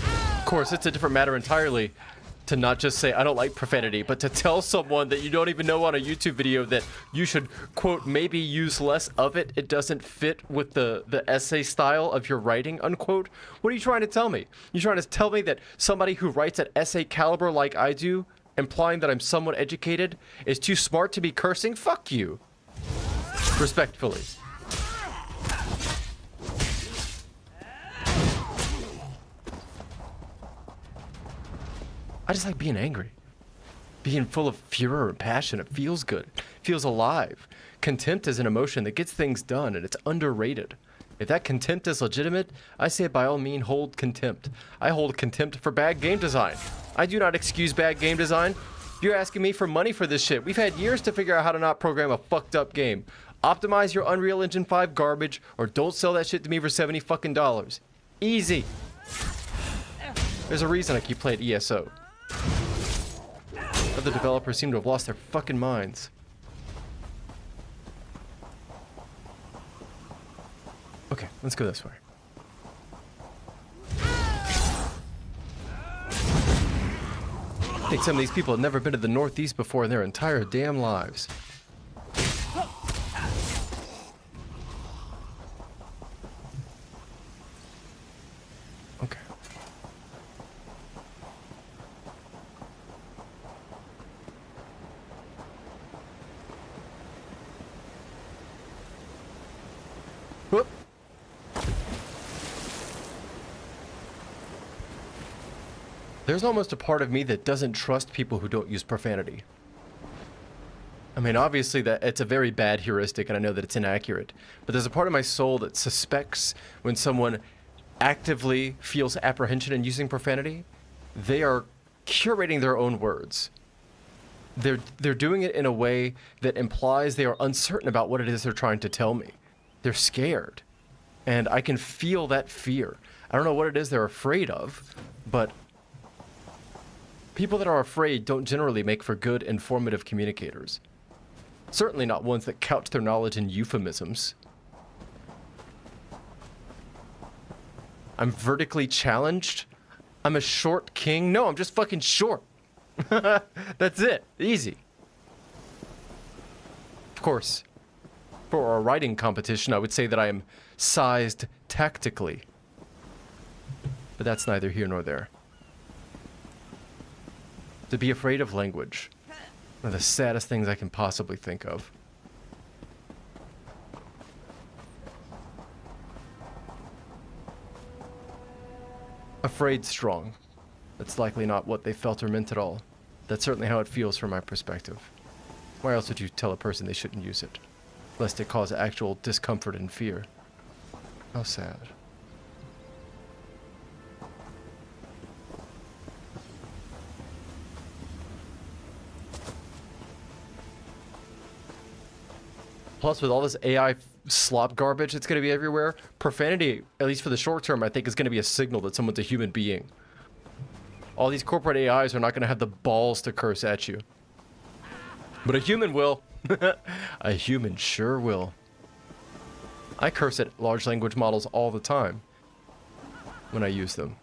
Of course, it's a different matter entirely to not just say, I don't like profanity, but to tell someone that you don't even know on a YouTube video that you should, quote, maybe use less of it. It doesn't fit with the essay style of your writing, unquote. What are you trying to tell me? You trying to tell me that somebody who writes at essay caliber like I do, implying that I'm somewhat educated, is too smart to be cursing? Fuck you. Respectfully. I just like being angry. Being full of furor and passion. It feels good. It feels alive. Contempt is an emotion that gets things done, and it's underrated. If that contempt is legitimate, I say by all means hold contempt. I hold contempt for bad game design. I do not excuse bad game design. You're asking me for money for this shit. We've had years to figure out how to not program a fucked up game. Optimize your Unreal Engine 5 garbage, or don't sell that shit to me for $70 fucking dollars. Easy. There's a reason I keep playing ESO. Other developers seem to have lost their fucking minds. Okay, let's go this way. I think some of these people have never been to the Northeast before in their entire damn lives. Okay. Whoop. There's almost a part of me that doesn't trust people who don't use profanity. I mean, obviously that it's a very bad heuristic and I know that it's inaccurate, but there's a part of my soul that suspects when someone actively feels apprehension in using profanity, they are curating their own words. They're doing it in a way that implies they are uncertain about what it is they're trying to tell me. They're scared. And I can feel that fear. I don't know what it is they're afraid of, but people that are afraid don't generally make for good, informative communicators. Certainly not ones that couch their knowledge in euphemisms. I'm vertically challenged? I'm a short king? No, I'm just fucking short. That's it. Easy. Of course, for a writing competition, I would say that I am sized tactically. But that's neither here nor there. To be afraid of language, one of the saddest things I can possibly think of. Afraid strong. That's likely not what they felt or meant at all. That's certainly how it feels from my perspective. Why else would you tell a person they shouldn't use it? Lest it cause actual discomfort and fear. How sad. Plus, with all this AI slop garbage that's going to be everywhere, profanity, at least for the short term, I think is going to be a signal that someone's a human being. All these corporate AIs are not going to have the balls to curse at you. But a human will. A human sure will. I curse at large language models all the time when I use them.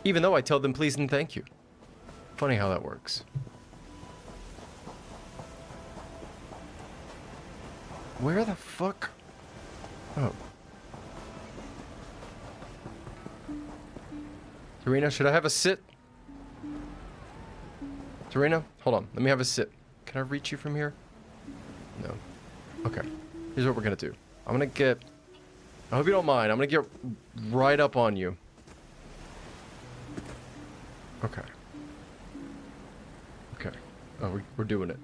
Even though I tell them please and thank you. Funny how that works. Where the fuck? Oh. Serena, should I have a sit? Serena, hold on. Let me have a sit. Can I reach you from here? No. Okay. Here's what we're gonna do. I'm gonna get... I hope you don't mind. I'm gonna get right up on you. Okay. Okay. Oh, we're doing it.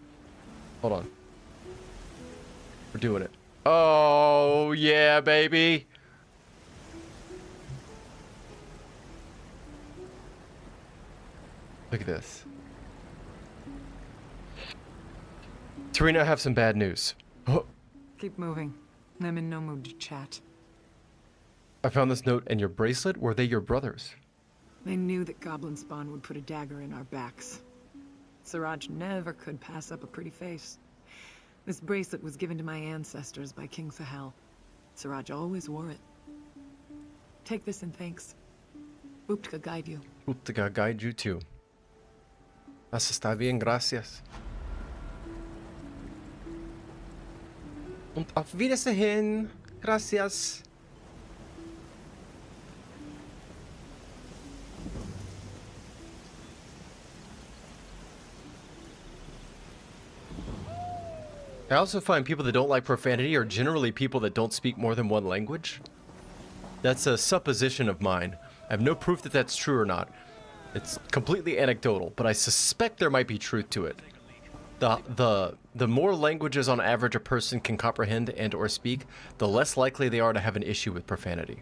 Hold on. We're doing it. Oh, yeah, baby. Look at this. Serena, I have some bad news. Oh, Keep moving. I'm in no mood to chat. I found this note and your bracelet. Were they your brothers? They knew that Goblin Spawn would put a dagger in our backs. Siraj never could pass up a pretty face. This bracelet was given to my ancestors by King Sahel. Siraj always wore it. Take this in thanks. Uptka guide you. Uptka guide you too. Eso está bien, gracias. Und auf Wiedersehen. Gracias. I also find people that don't like profanity are generally people that don't speak more than one language. That's a supposition of mine. I have no proof that that's true or not. It's completely anecdotal, but I suspect there might be truth to it. The more languages on average a person can comprehend and or speak, the less likely they are to have an issue with profanity.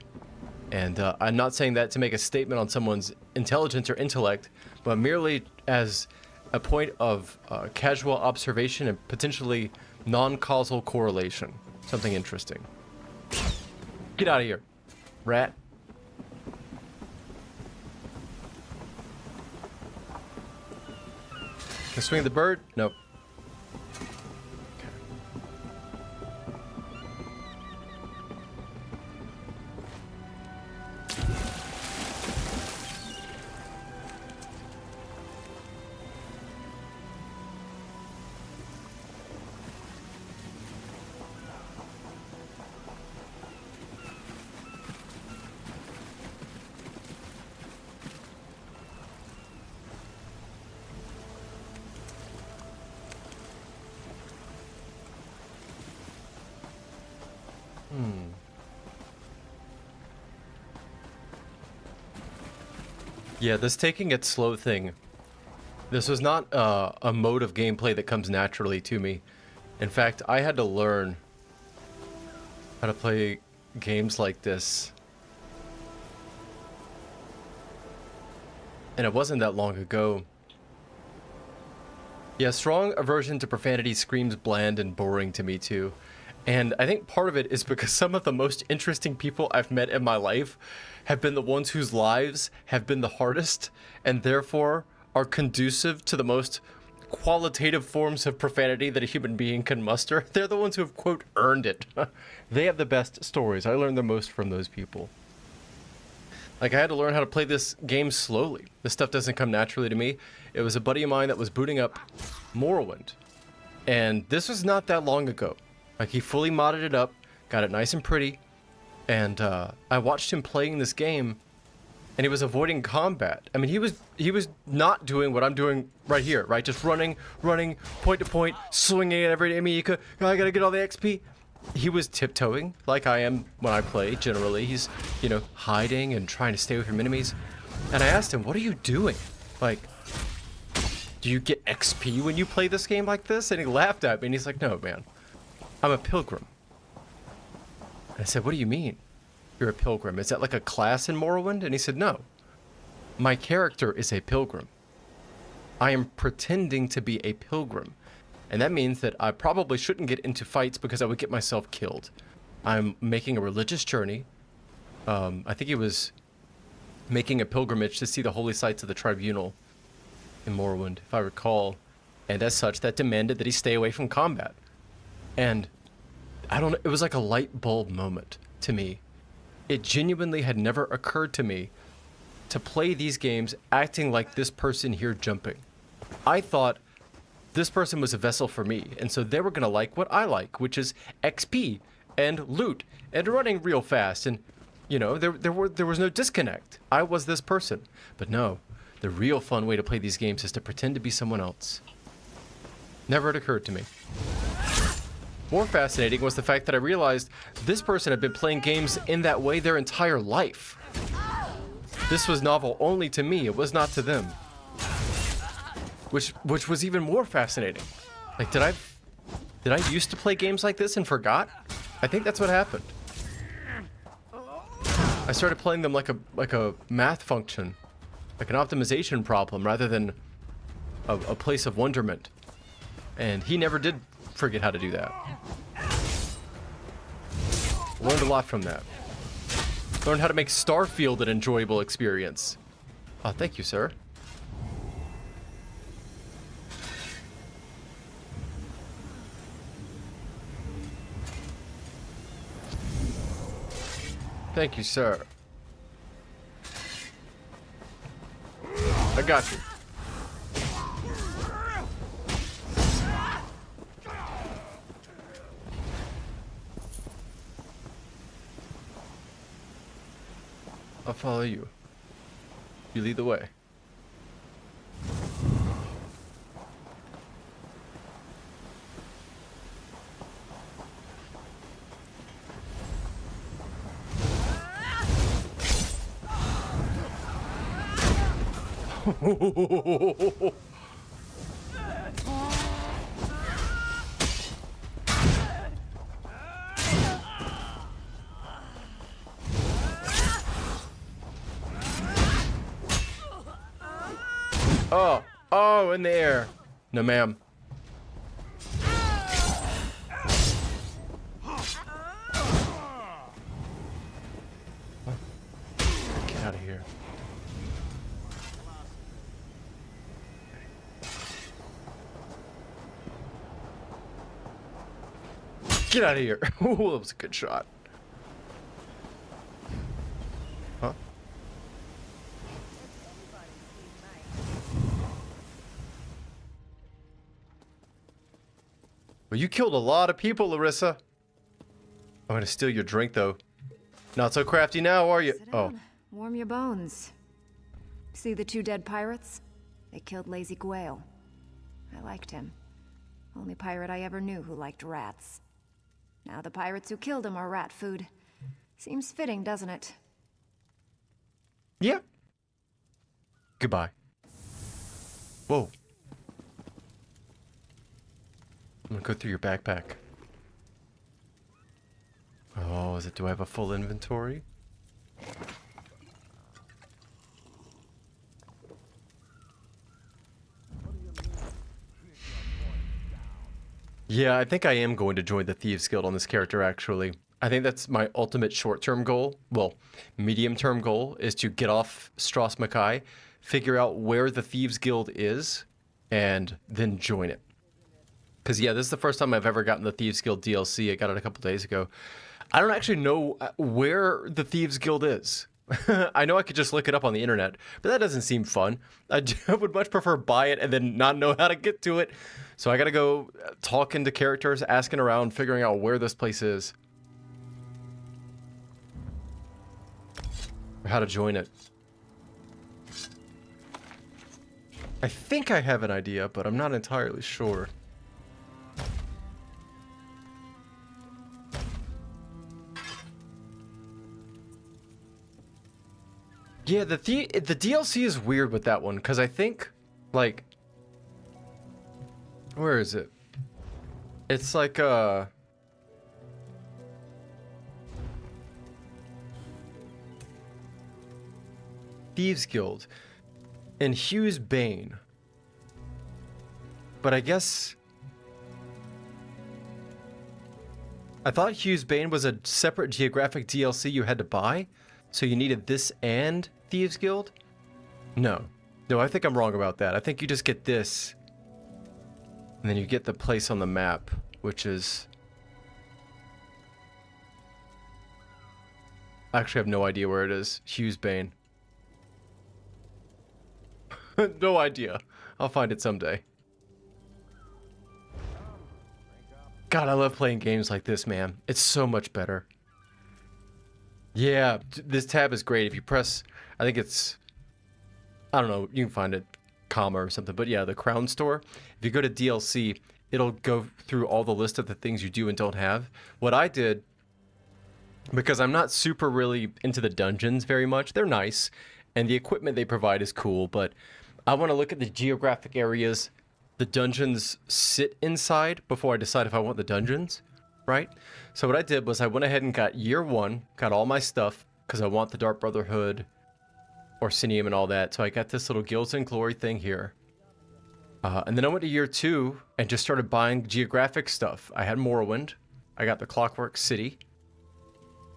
And I'm not saying that to make a statement on someone's intelligence or intellect, but merely as a point of casual observation and potentially non-causal correlation. Something interesting. Get out of here, rat. Can I swing the bird? Nope. Yeah, this taking it slow thing. This was not a mode of gameplay that comes naturally to me. In fact, I had to learn how to play games like this. And it wasn't that long ago. Yeah, strong aversion to profanity screams bland and boring to me too. And I think part of it is because some of the most interesting people I've met in my life have been the ones whose lives have been the hardest and therefore are conducive to the most qualitative forms of profanity that a human being can muster. They're the ones who have, quote, earned it. They have the best stories. I learned the most from those people. Like, I had to learn how to play this game slowly. This stuff doesn't come naturally to me. It was a buddy of mine that was booting up Morrowind. And this was not that long ago. Like, he fully modded it up, got it nice and pretty, and I watched him playing this game, and he was avoiding combat. I mean, he was not doing what I'm doing right here, right? Just running, point to point, swinging at every enemy. I gotta get all the XP. He was tiptoeing, like I am when I play, generally. He's, you know, hiding and trying to stay away from enemies. And I asked him, what are you doing? Like, do you get XP when you play this game like this? And he laughed at me, and he's like, no, man. I'm a pilgrim. And I said, what do you mean? you're a pilgrim. Is that like a class in Morrowind? And he said, no. My character is a pilgrim. I am pretending to be a pilgrim. And that means that I probably shouldn't get into fights because I would get myself killed. I'm making a religious journey. I think he was making a pilgrimage to see the holy sites of the tribunal in Morrowind, if I recall. And as such, that demanded that he stay away from combat. And I don't know, it was like a light bulb moment to me. It genuinely had never occurred to me to play these games acting like this person here jumping. I thought this person was a vessel for me, and so they were gonna like what I like, which is XP and loot and running real fast, and you know, there was no disconnect. I was this person. But no, the real fun way to play these games is to pretend to be someone else. Never had occurred to me. More fascinating was the fact that I realized this person had been playing games in that way their entire life. This was novel only to me, it was not to them. Which was even more fascinating. Like, did I used to play games like this and forgot? I think that's what happened. I started playing them like a math function, like an optimization problem, rather than a place of wonderment. And he never did forget how to do that. Learned a lot from that. Learned how to make Starfield an enjoyable experience. Oh, thank you, sir. Thank you, sir. I got you. I'll follow you. You lead the way. Oh, in the air. No, ma'am. Get out of here. Get out of here. Ooh, that was a good shot. Huh? Well, you killed a lot of people, Larissa. I'm gonna steal your drink, though. Not so crafty now, are you? Sit down. Warm your bones. See the 2 dead pirates? They killed Lazy Gwale. I liked him. Only pirate I ever knew who liked rats. Now the pirates who killed him are rat food. Seems fitting, doesn't it? Yeah. Goodbye. Whoa. I'm gonna go through your backpack. Oh, is it? Do I have a full inventory? Yeah, I think I am going to join the Thieves Guild on this character, actually. I think that's my ultimate short-term goal. Well, medium-term goal is to get off Stros Mackay, figure out where the Thieves Guild is, and then join it. Because, yeah, this is the first time I've ever gotten the Thieves Guild DLC. I got it a couple days ago. I don't actually know where the Thieves Guild is. I know I could just look it up on the internet, but that doesn't seem fun. I would much prefer buy it and then not know how to get to it. So I gotta go talking to characters, asking around, figuring out where this place is. Or how to join it. I think I have an idea, but I'm not entirely sure. Yeah, the DLC is weird with that one, because I think, like, where is it? It's like, Thieves Guild in Hughes Bane. But I guess I thought Hughes Bane was a separate geographic DLC you had to buy, so you needed this and Thieves Guild? No, I think I'm wrong about that. I think you just get this, and then you get the place on the map, which is... I actually have no idea where it is. Hughes Bane. No idea. I'll find it someday. God, I love playing games like this, man. It's so much better. Yeah, this tab is great. If you press, I think it's, I don't know, you can find it, comma or something. But yeah, the Crown Store. If you go to DLC, it'll go through all the list of the things you do and don't have. What I did, because I'm not super really into the dungeons very much. They're nice, and the equipment they provide is cool, but I want to look at the geographic areas the dungeons sit inside before I decide if I want the dungeons, right? So what I did was I went ahead and got year 1, got all my stuff, because I want the Dark Brotherhood, Orsinium and all that. So I got this little Guilds and Glory thing here. And then I went to year 2 and just started buying geographic stuff. I had Morrowind. I got the Clockwork City.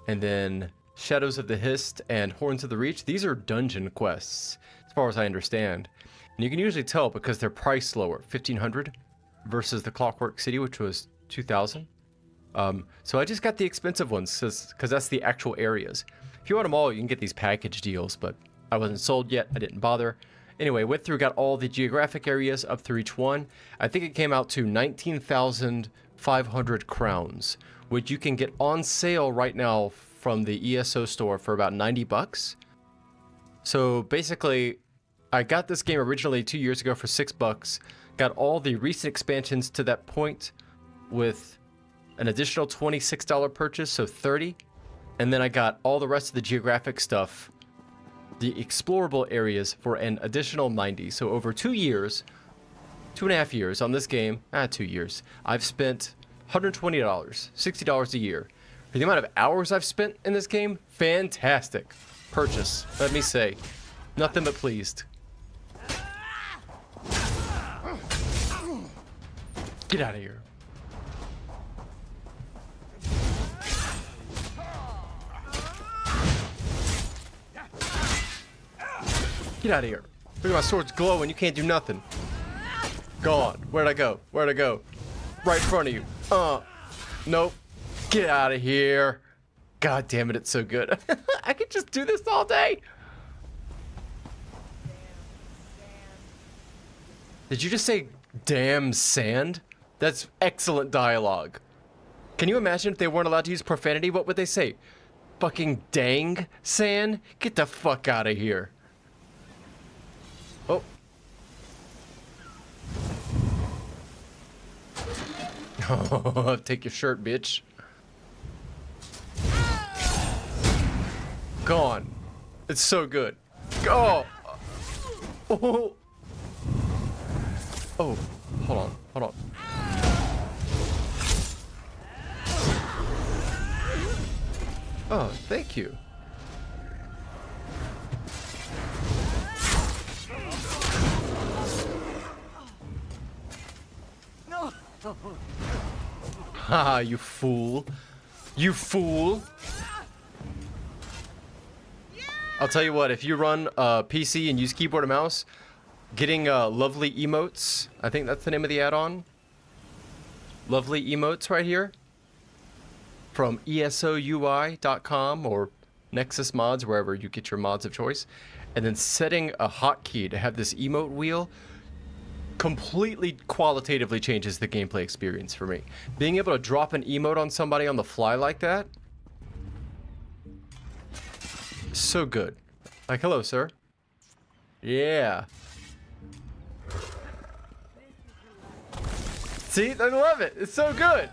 And then Shadows of the Hist and Horns of the Reach. These are dungeon quests, as far as I understand. And you can usually tell because they're priced lower, 1,500 versus the Clockwork City, which was 2,000. So I just got the expensive ones because that's the actual areas. If you want them all, you can get these package deals, but I wasn't sold yet. I didn't bother. Anyway, went through, got all the geographic areas up through each one. I think it came out to 19,500 crowns, which you can get on sale right now from the ESO store for about 90 bucks. So basically, I got this game originally 2 years ago for $6, got all the recent expansions to that point with an additional $26 purchase, so $30, and then I got all the rest of the geographic stuff, the explorable areas, for an additional $90. So over 2 years, 2.5 years on this game, 2 years, I've spent $120, $60 a year. For the amount of hours I've spent in this game, fantastic purchase, let me say. Nothing but pleased. Get out of here. Get out of here. Look at my sword's glowing. You can't do nothing. Gone. Where'd I go? Where'd I go? Right in front of you. Nope. Get out of here. God damn it, it's so good. I could just do this all day. Did you just say damn sand? That's excellent dialogue. Can you imagine if they weren't allowed to use profanity? What would they say? Fucking dang sand? Get the fuck out of here. Oh. Oh, take your shirt, bitch. Gone. It's so good. Oh. Oh. Oh. Hold on. Hold on. Oh, thank you. Haha, you fool. You fool. I'll tell you what, if you run PC and use keyboard and mouse, getting lovely emotes, I think that's the name of the add-on. Lovely emotes right here. From ESOUI.com or Nexus Mods, wherever you get your mods of choice. And then setting a hotkey to have this emote wheel completely qualitatively changes the gameplay experience for me. Being able to drop an emote on somebody on the fly like that, so good. Like, hello, sir. Yeah. See, I love it. It's so good.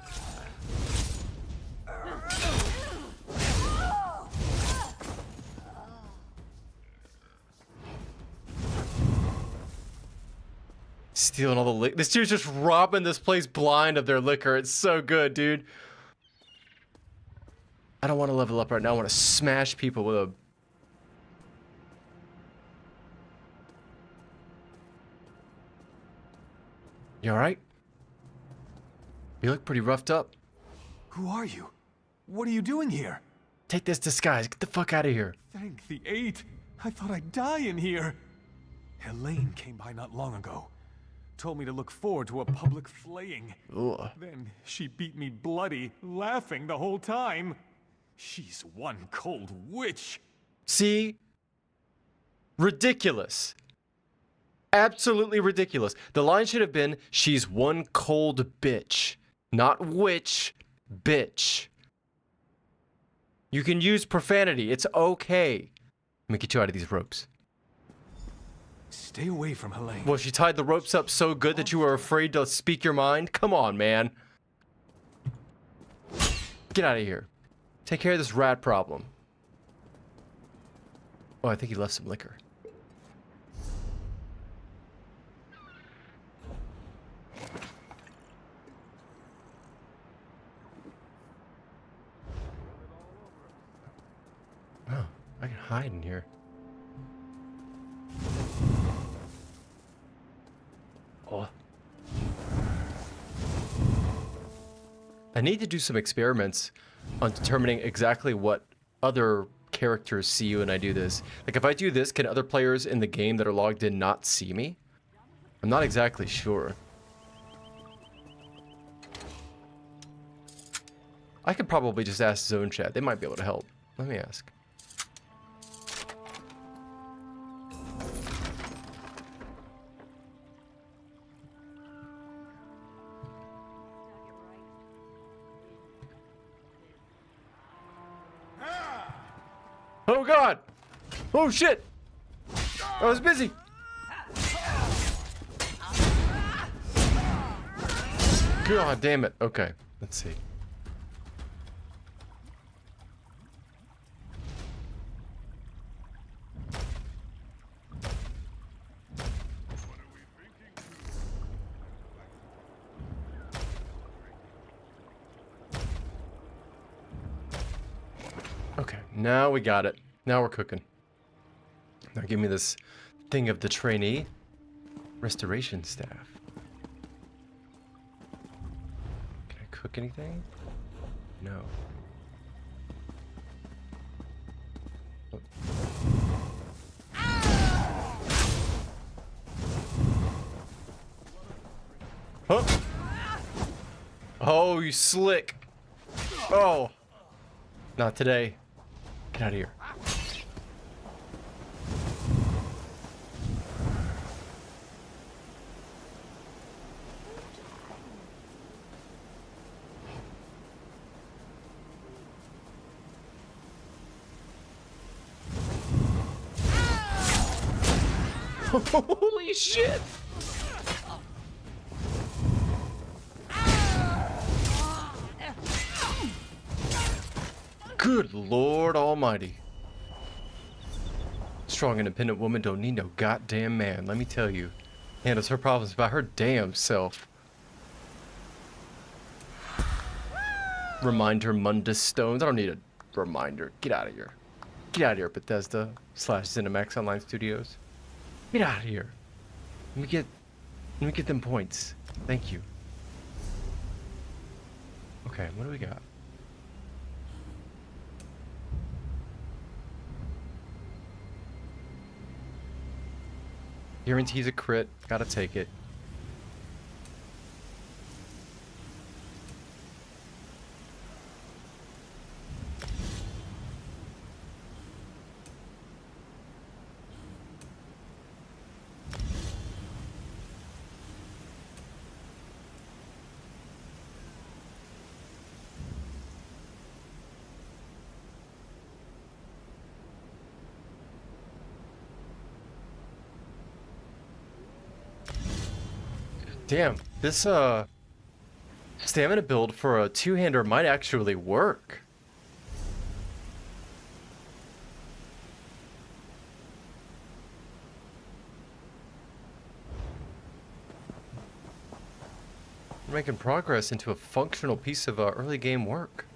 Stealing all the liquor. This dude's just robbing this place blind of their liquor. It's so good, dude. I don't want to level up right now. I want to smash people with a You alright? You look pretty roughed up. Who are you? What are you doing here? Take this disguise. Get the fuck out of here. Thank the eight. I thought I'd die in here. Helene came by not long ago. Told me to look forward to a public flaying. Ugh. Then she beat me bloody, laughing the whole time. She's one cold witch. See? Ridiculous. Absolutely ridiculous. The line should have been, she's one cold bitch. Not witch, bitch. You can use profanity. It's okay. Let me get you out of these ropes. Stay away from Helene. Well, she tied the ropes up so good that you were afraid to speak your mind? Come on, man. Get out of here. Take care of this rat problem. Oh, I think he left some liquor. Oh, I can hide in here. Oh. I need to do some experiments on determining exactly what other characters see you when I do this. Like, if I do this, can other players in the game that are logged in not see me? I'm not exactly sure. I could probably just ask Zone Chat. They might be able to help. Let me ask. Oh god! Oh shit! I was busy! God damn it. Okay, let's see. Okay, now we got it. Now we're cooking. Now give me this thing of the trainee. Restoration staff. Can I cook anything? No. Huh? Oh, you slick. Oh. Not today. Get out of here. Holy shit! Good Lord Almighty. Strong, independent woman don't need no goddamn man, let me tell you. Handles her problems by her damn self. Reminder Mundus Stones. I don't need a reminder. Get out of here. Get out of here, Bethesda / Cinemax Online Studios. Get out of here. Let me get them points. Thank you. Okay, what do we got? Guarantees a crit. Gotta take it. Damn, this stamina build for a two-hander might actually work. We're making progress into a functional piece of early game work.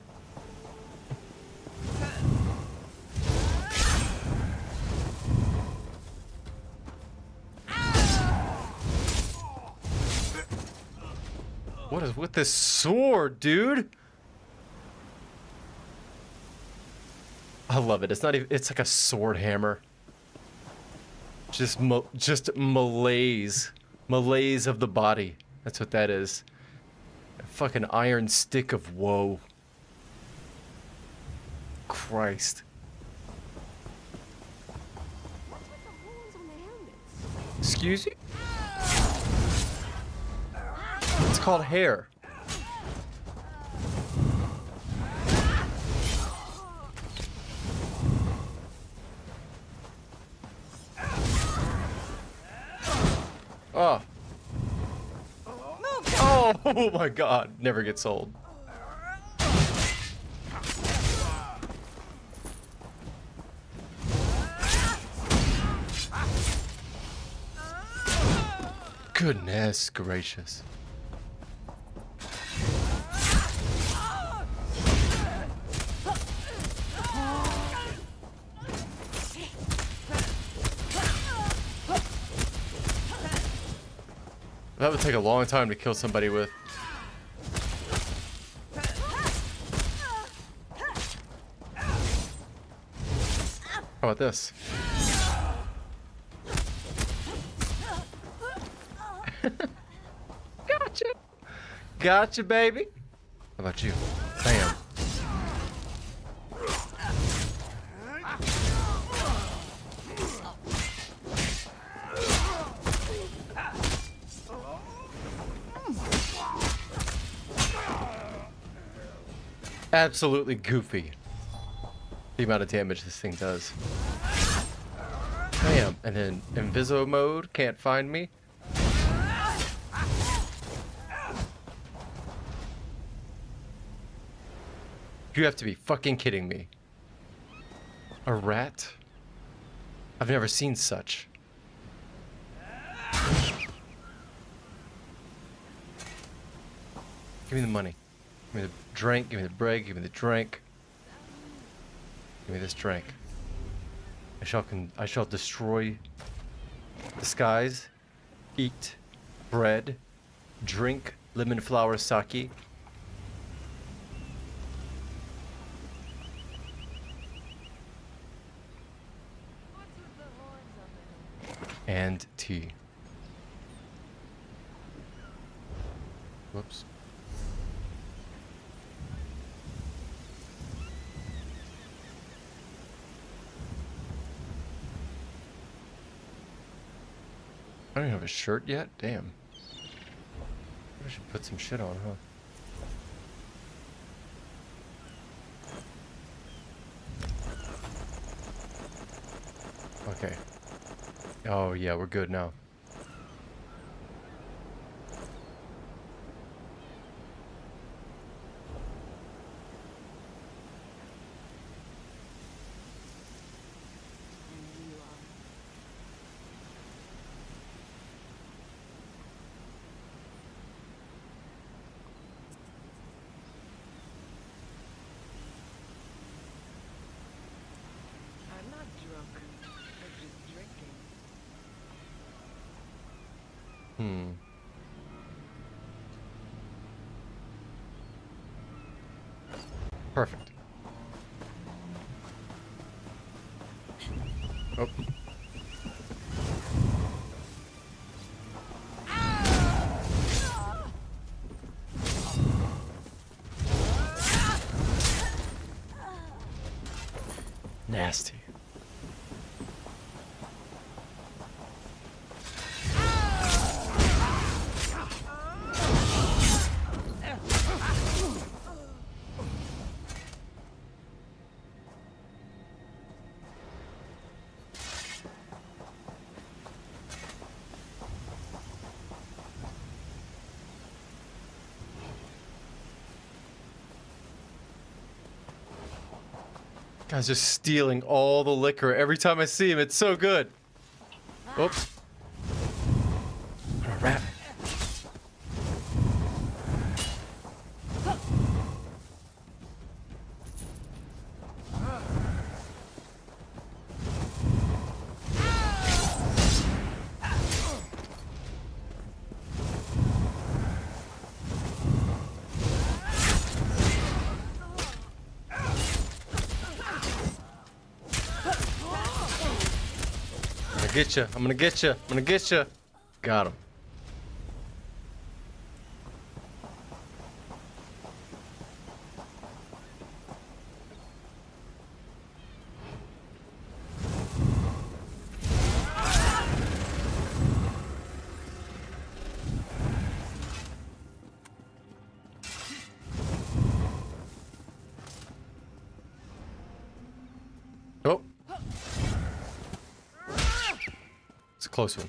What is with this sword, dude? I love it. It's not even, it's like a sword hammer. Just malaise. Malaise of the body. That's what that is. A fucking iron stick of woe. Christ. Excuse you? It's called hair. Oh. Oh my god. Never gets old. Goodness gracious. That would take a long time to kill somebody with. How about this? Gotcha! Gotcha, baby! How about you? Bam. Absolutely goofy. The amount of damage this thing does. Bam. And then Inviso mode, can't find me. You have to be fucking kidding me. A rat? I've never seen such. Give me the money. Give me the drink, give me the bread, give me the drink. Give me this drink. I shall destroy the skies, eat bread, drink lemon flower sake. And tea. Whoops. I don't even have a shirt yet? Damn. I should put some shit on, huh? Okay. Oh yeah, we're good now. I'm not drunk. I'm just drinking. Perfect. Oh. Nasty. Guy's just stealing all the liquor every time I see him. It's so good. Oops. What a rat. get you. I'm gonna get you. I'm gonna get you. Got him. Oh. It's a close one.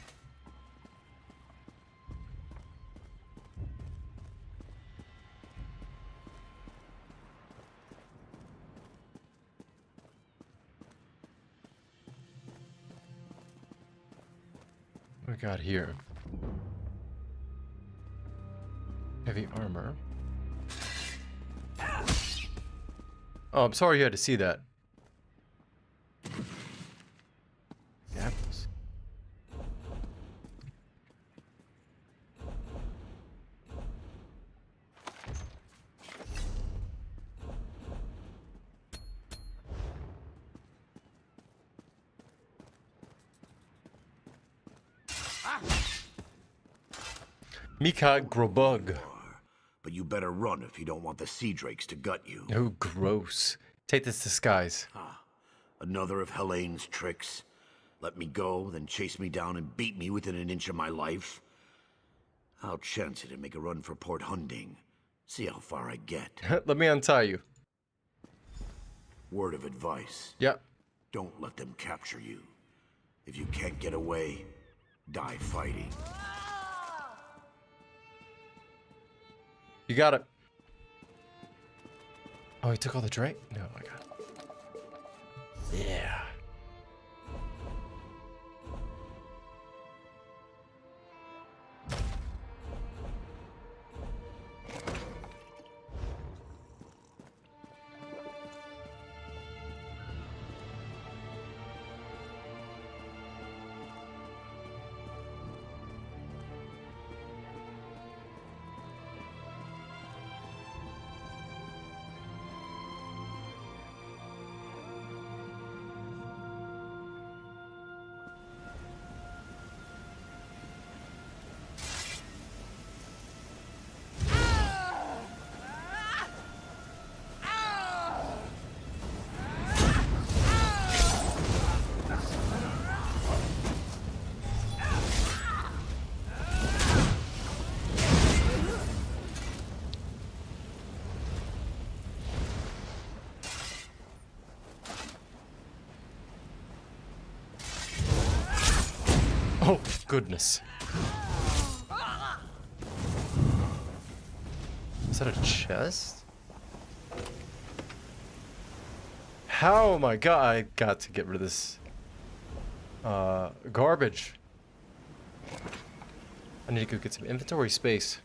What we got here? Heavy armor. Oh, I'm sorry you had to see that. Apples. Mika Grobug. But you better run if you don't want the sea drakes to gut you. Oh, gross. Take this disguise. Another of Helene's tricks. Let me go, then chase me down and beat me within an inch of my life. I'll chance it and make a run for Port Hunding. See how far I get. Let me untie you. Word of advice. Yep. Don't let them capture you. If you can't get away, die fighting. You got it. Oh, he took all the drink? No, I got it. Yeah. Oh, goodness. Is that a chest? How am I I got to get rid of this garbage. I need to go get some inventory space.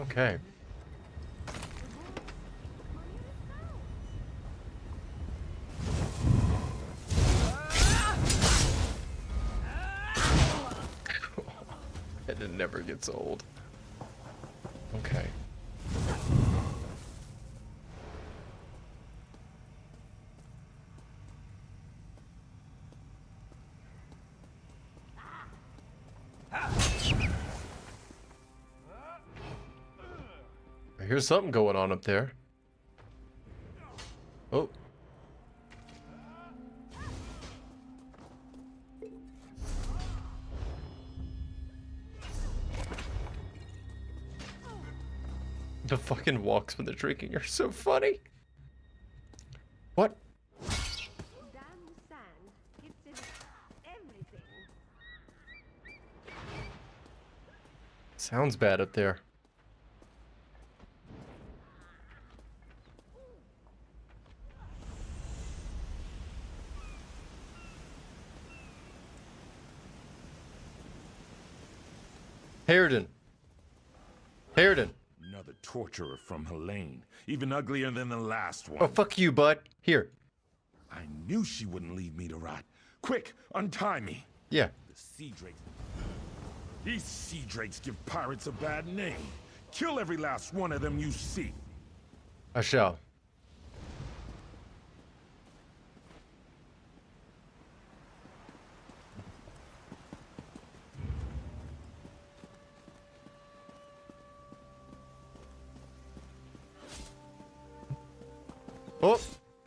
Okay. It never gets old. Okay. I hear something going on up there. Oh. The fucking walks when they're drinking are so funny. What? Damn sand. It's in everything. Sounds bad up there. Harridan. Harridan. Another torturer from Helene. Even uglier than the last one. Oh, fuck you, bud. Here. I knew she wouldn't leave me to rot. Quick, untie me. Yeah. The sea drakes. These sea drakes give pirates a bad name. Kill every last one of them you see. I shall. Oh,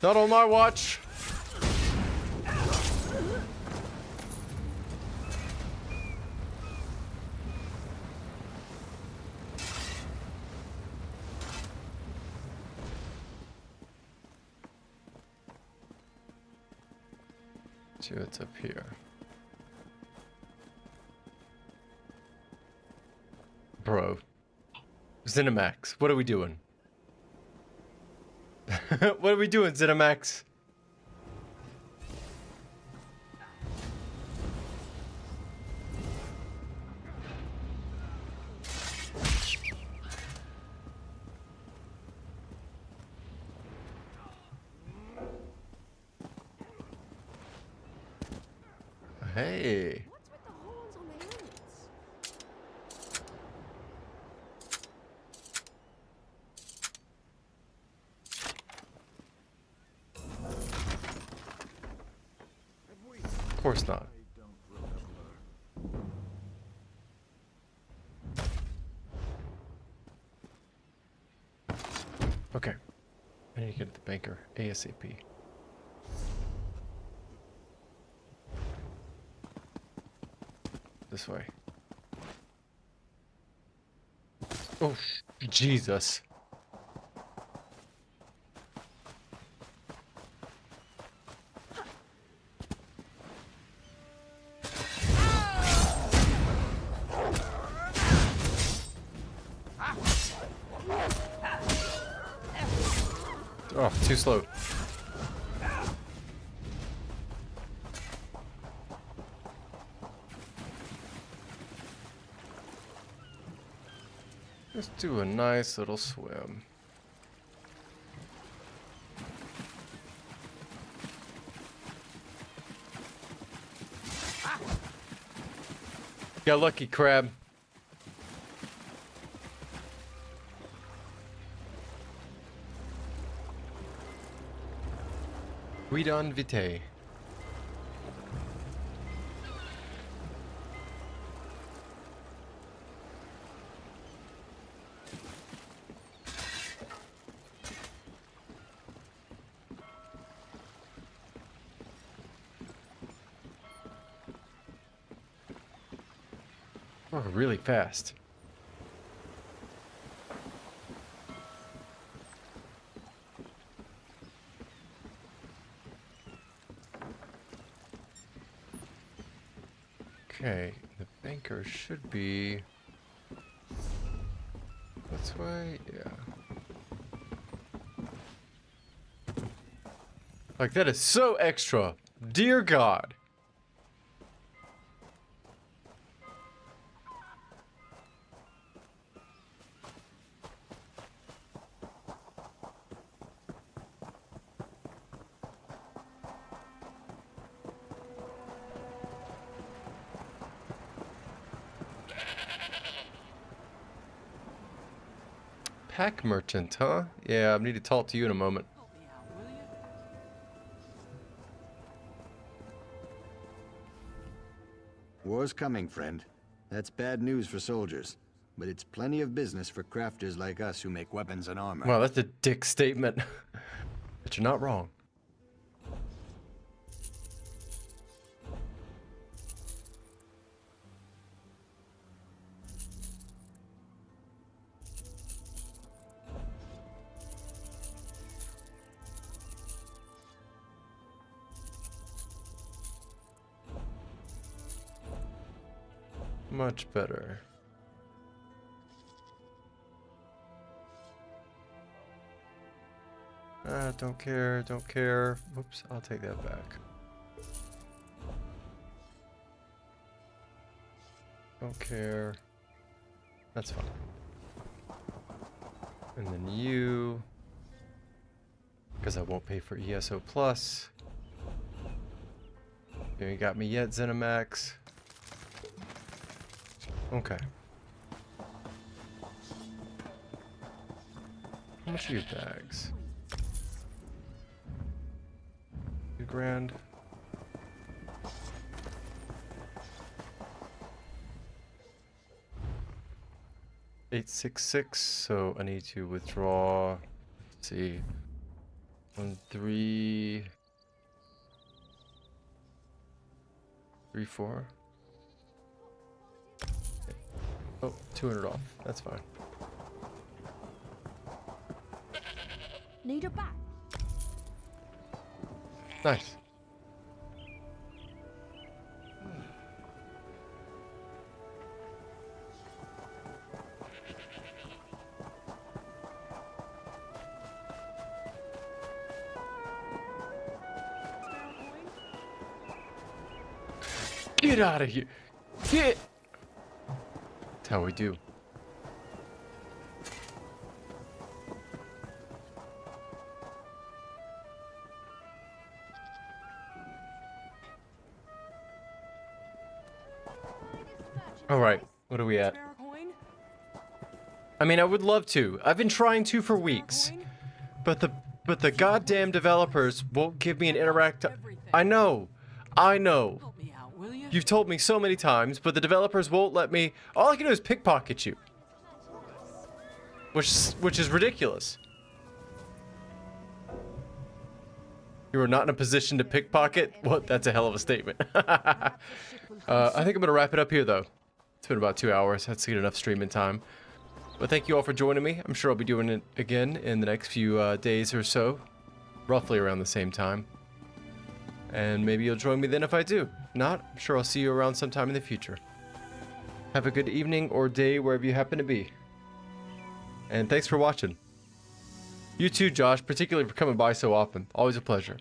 not on my watch. See what's up here. Bro. Zenimax, what are we doing? What are we doing, Zenimax? Hey. What's with the horns on their helmets? Of course not. Okay. I need to get to the banker ASAP. This way. Oh, Jesus. Oh, too slow. Let's do a nice little swim. Got lucky, crab. Guidon vitae. Oh, really fast. Okay, the banker should be this way, yeah. Like, that is so extra. Dear God. Pack merchant, huh? Yeah, I need to talk to you in a moment. War's coming, friend. That's bad news for soldiers. But it's plenty of business for crafters like us who make weapons and armor. Wow, that's a dick statement. But you're not wrong. Much better. Don't care, don't care. Whoops, I'll take that back. Don't care. That's fine. And then you, because I won't pay for ESO Plus. You ain't got me yet, Zenimax. How much are your bags? 2 grand. $866, so I need to withdraw. Let's see. 1, 3, 3, 4. Oh, 200 off. That's fine. Need a back? Nice. Get out of here. Get. That's how we do. All right, what are we at? I mean, I would love to. I've been trying to for weeks, but the goddamn developers won't give me an interactive. I know. You've told me so many times, but the developers won't let me. All I can do is pickpocket you, which is ridiculous. You are not in a position to pickpocket? Well, that's a hell of a statement. I think I'm gonna wrap it up here, though. It's been about 2 hours. That's good enough streaming time. But thank you all for joining me. I'm sure I'll be doing it again in the next few days or so, roughly around the same time. And maybe you'll join me then if I do. If not, I'm sure I'll see you around sometime in the future. Have a good evening or day wherever you happen to be. And thanks for watching. You too, Josh, particularly for coming by so often. Always a pleasure.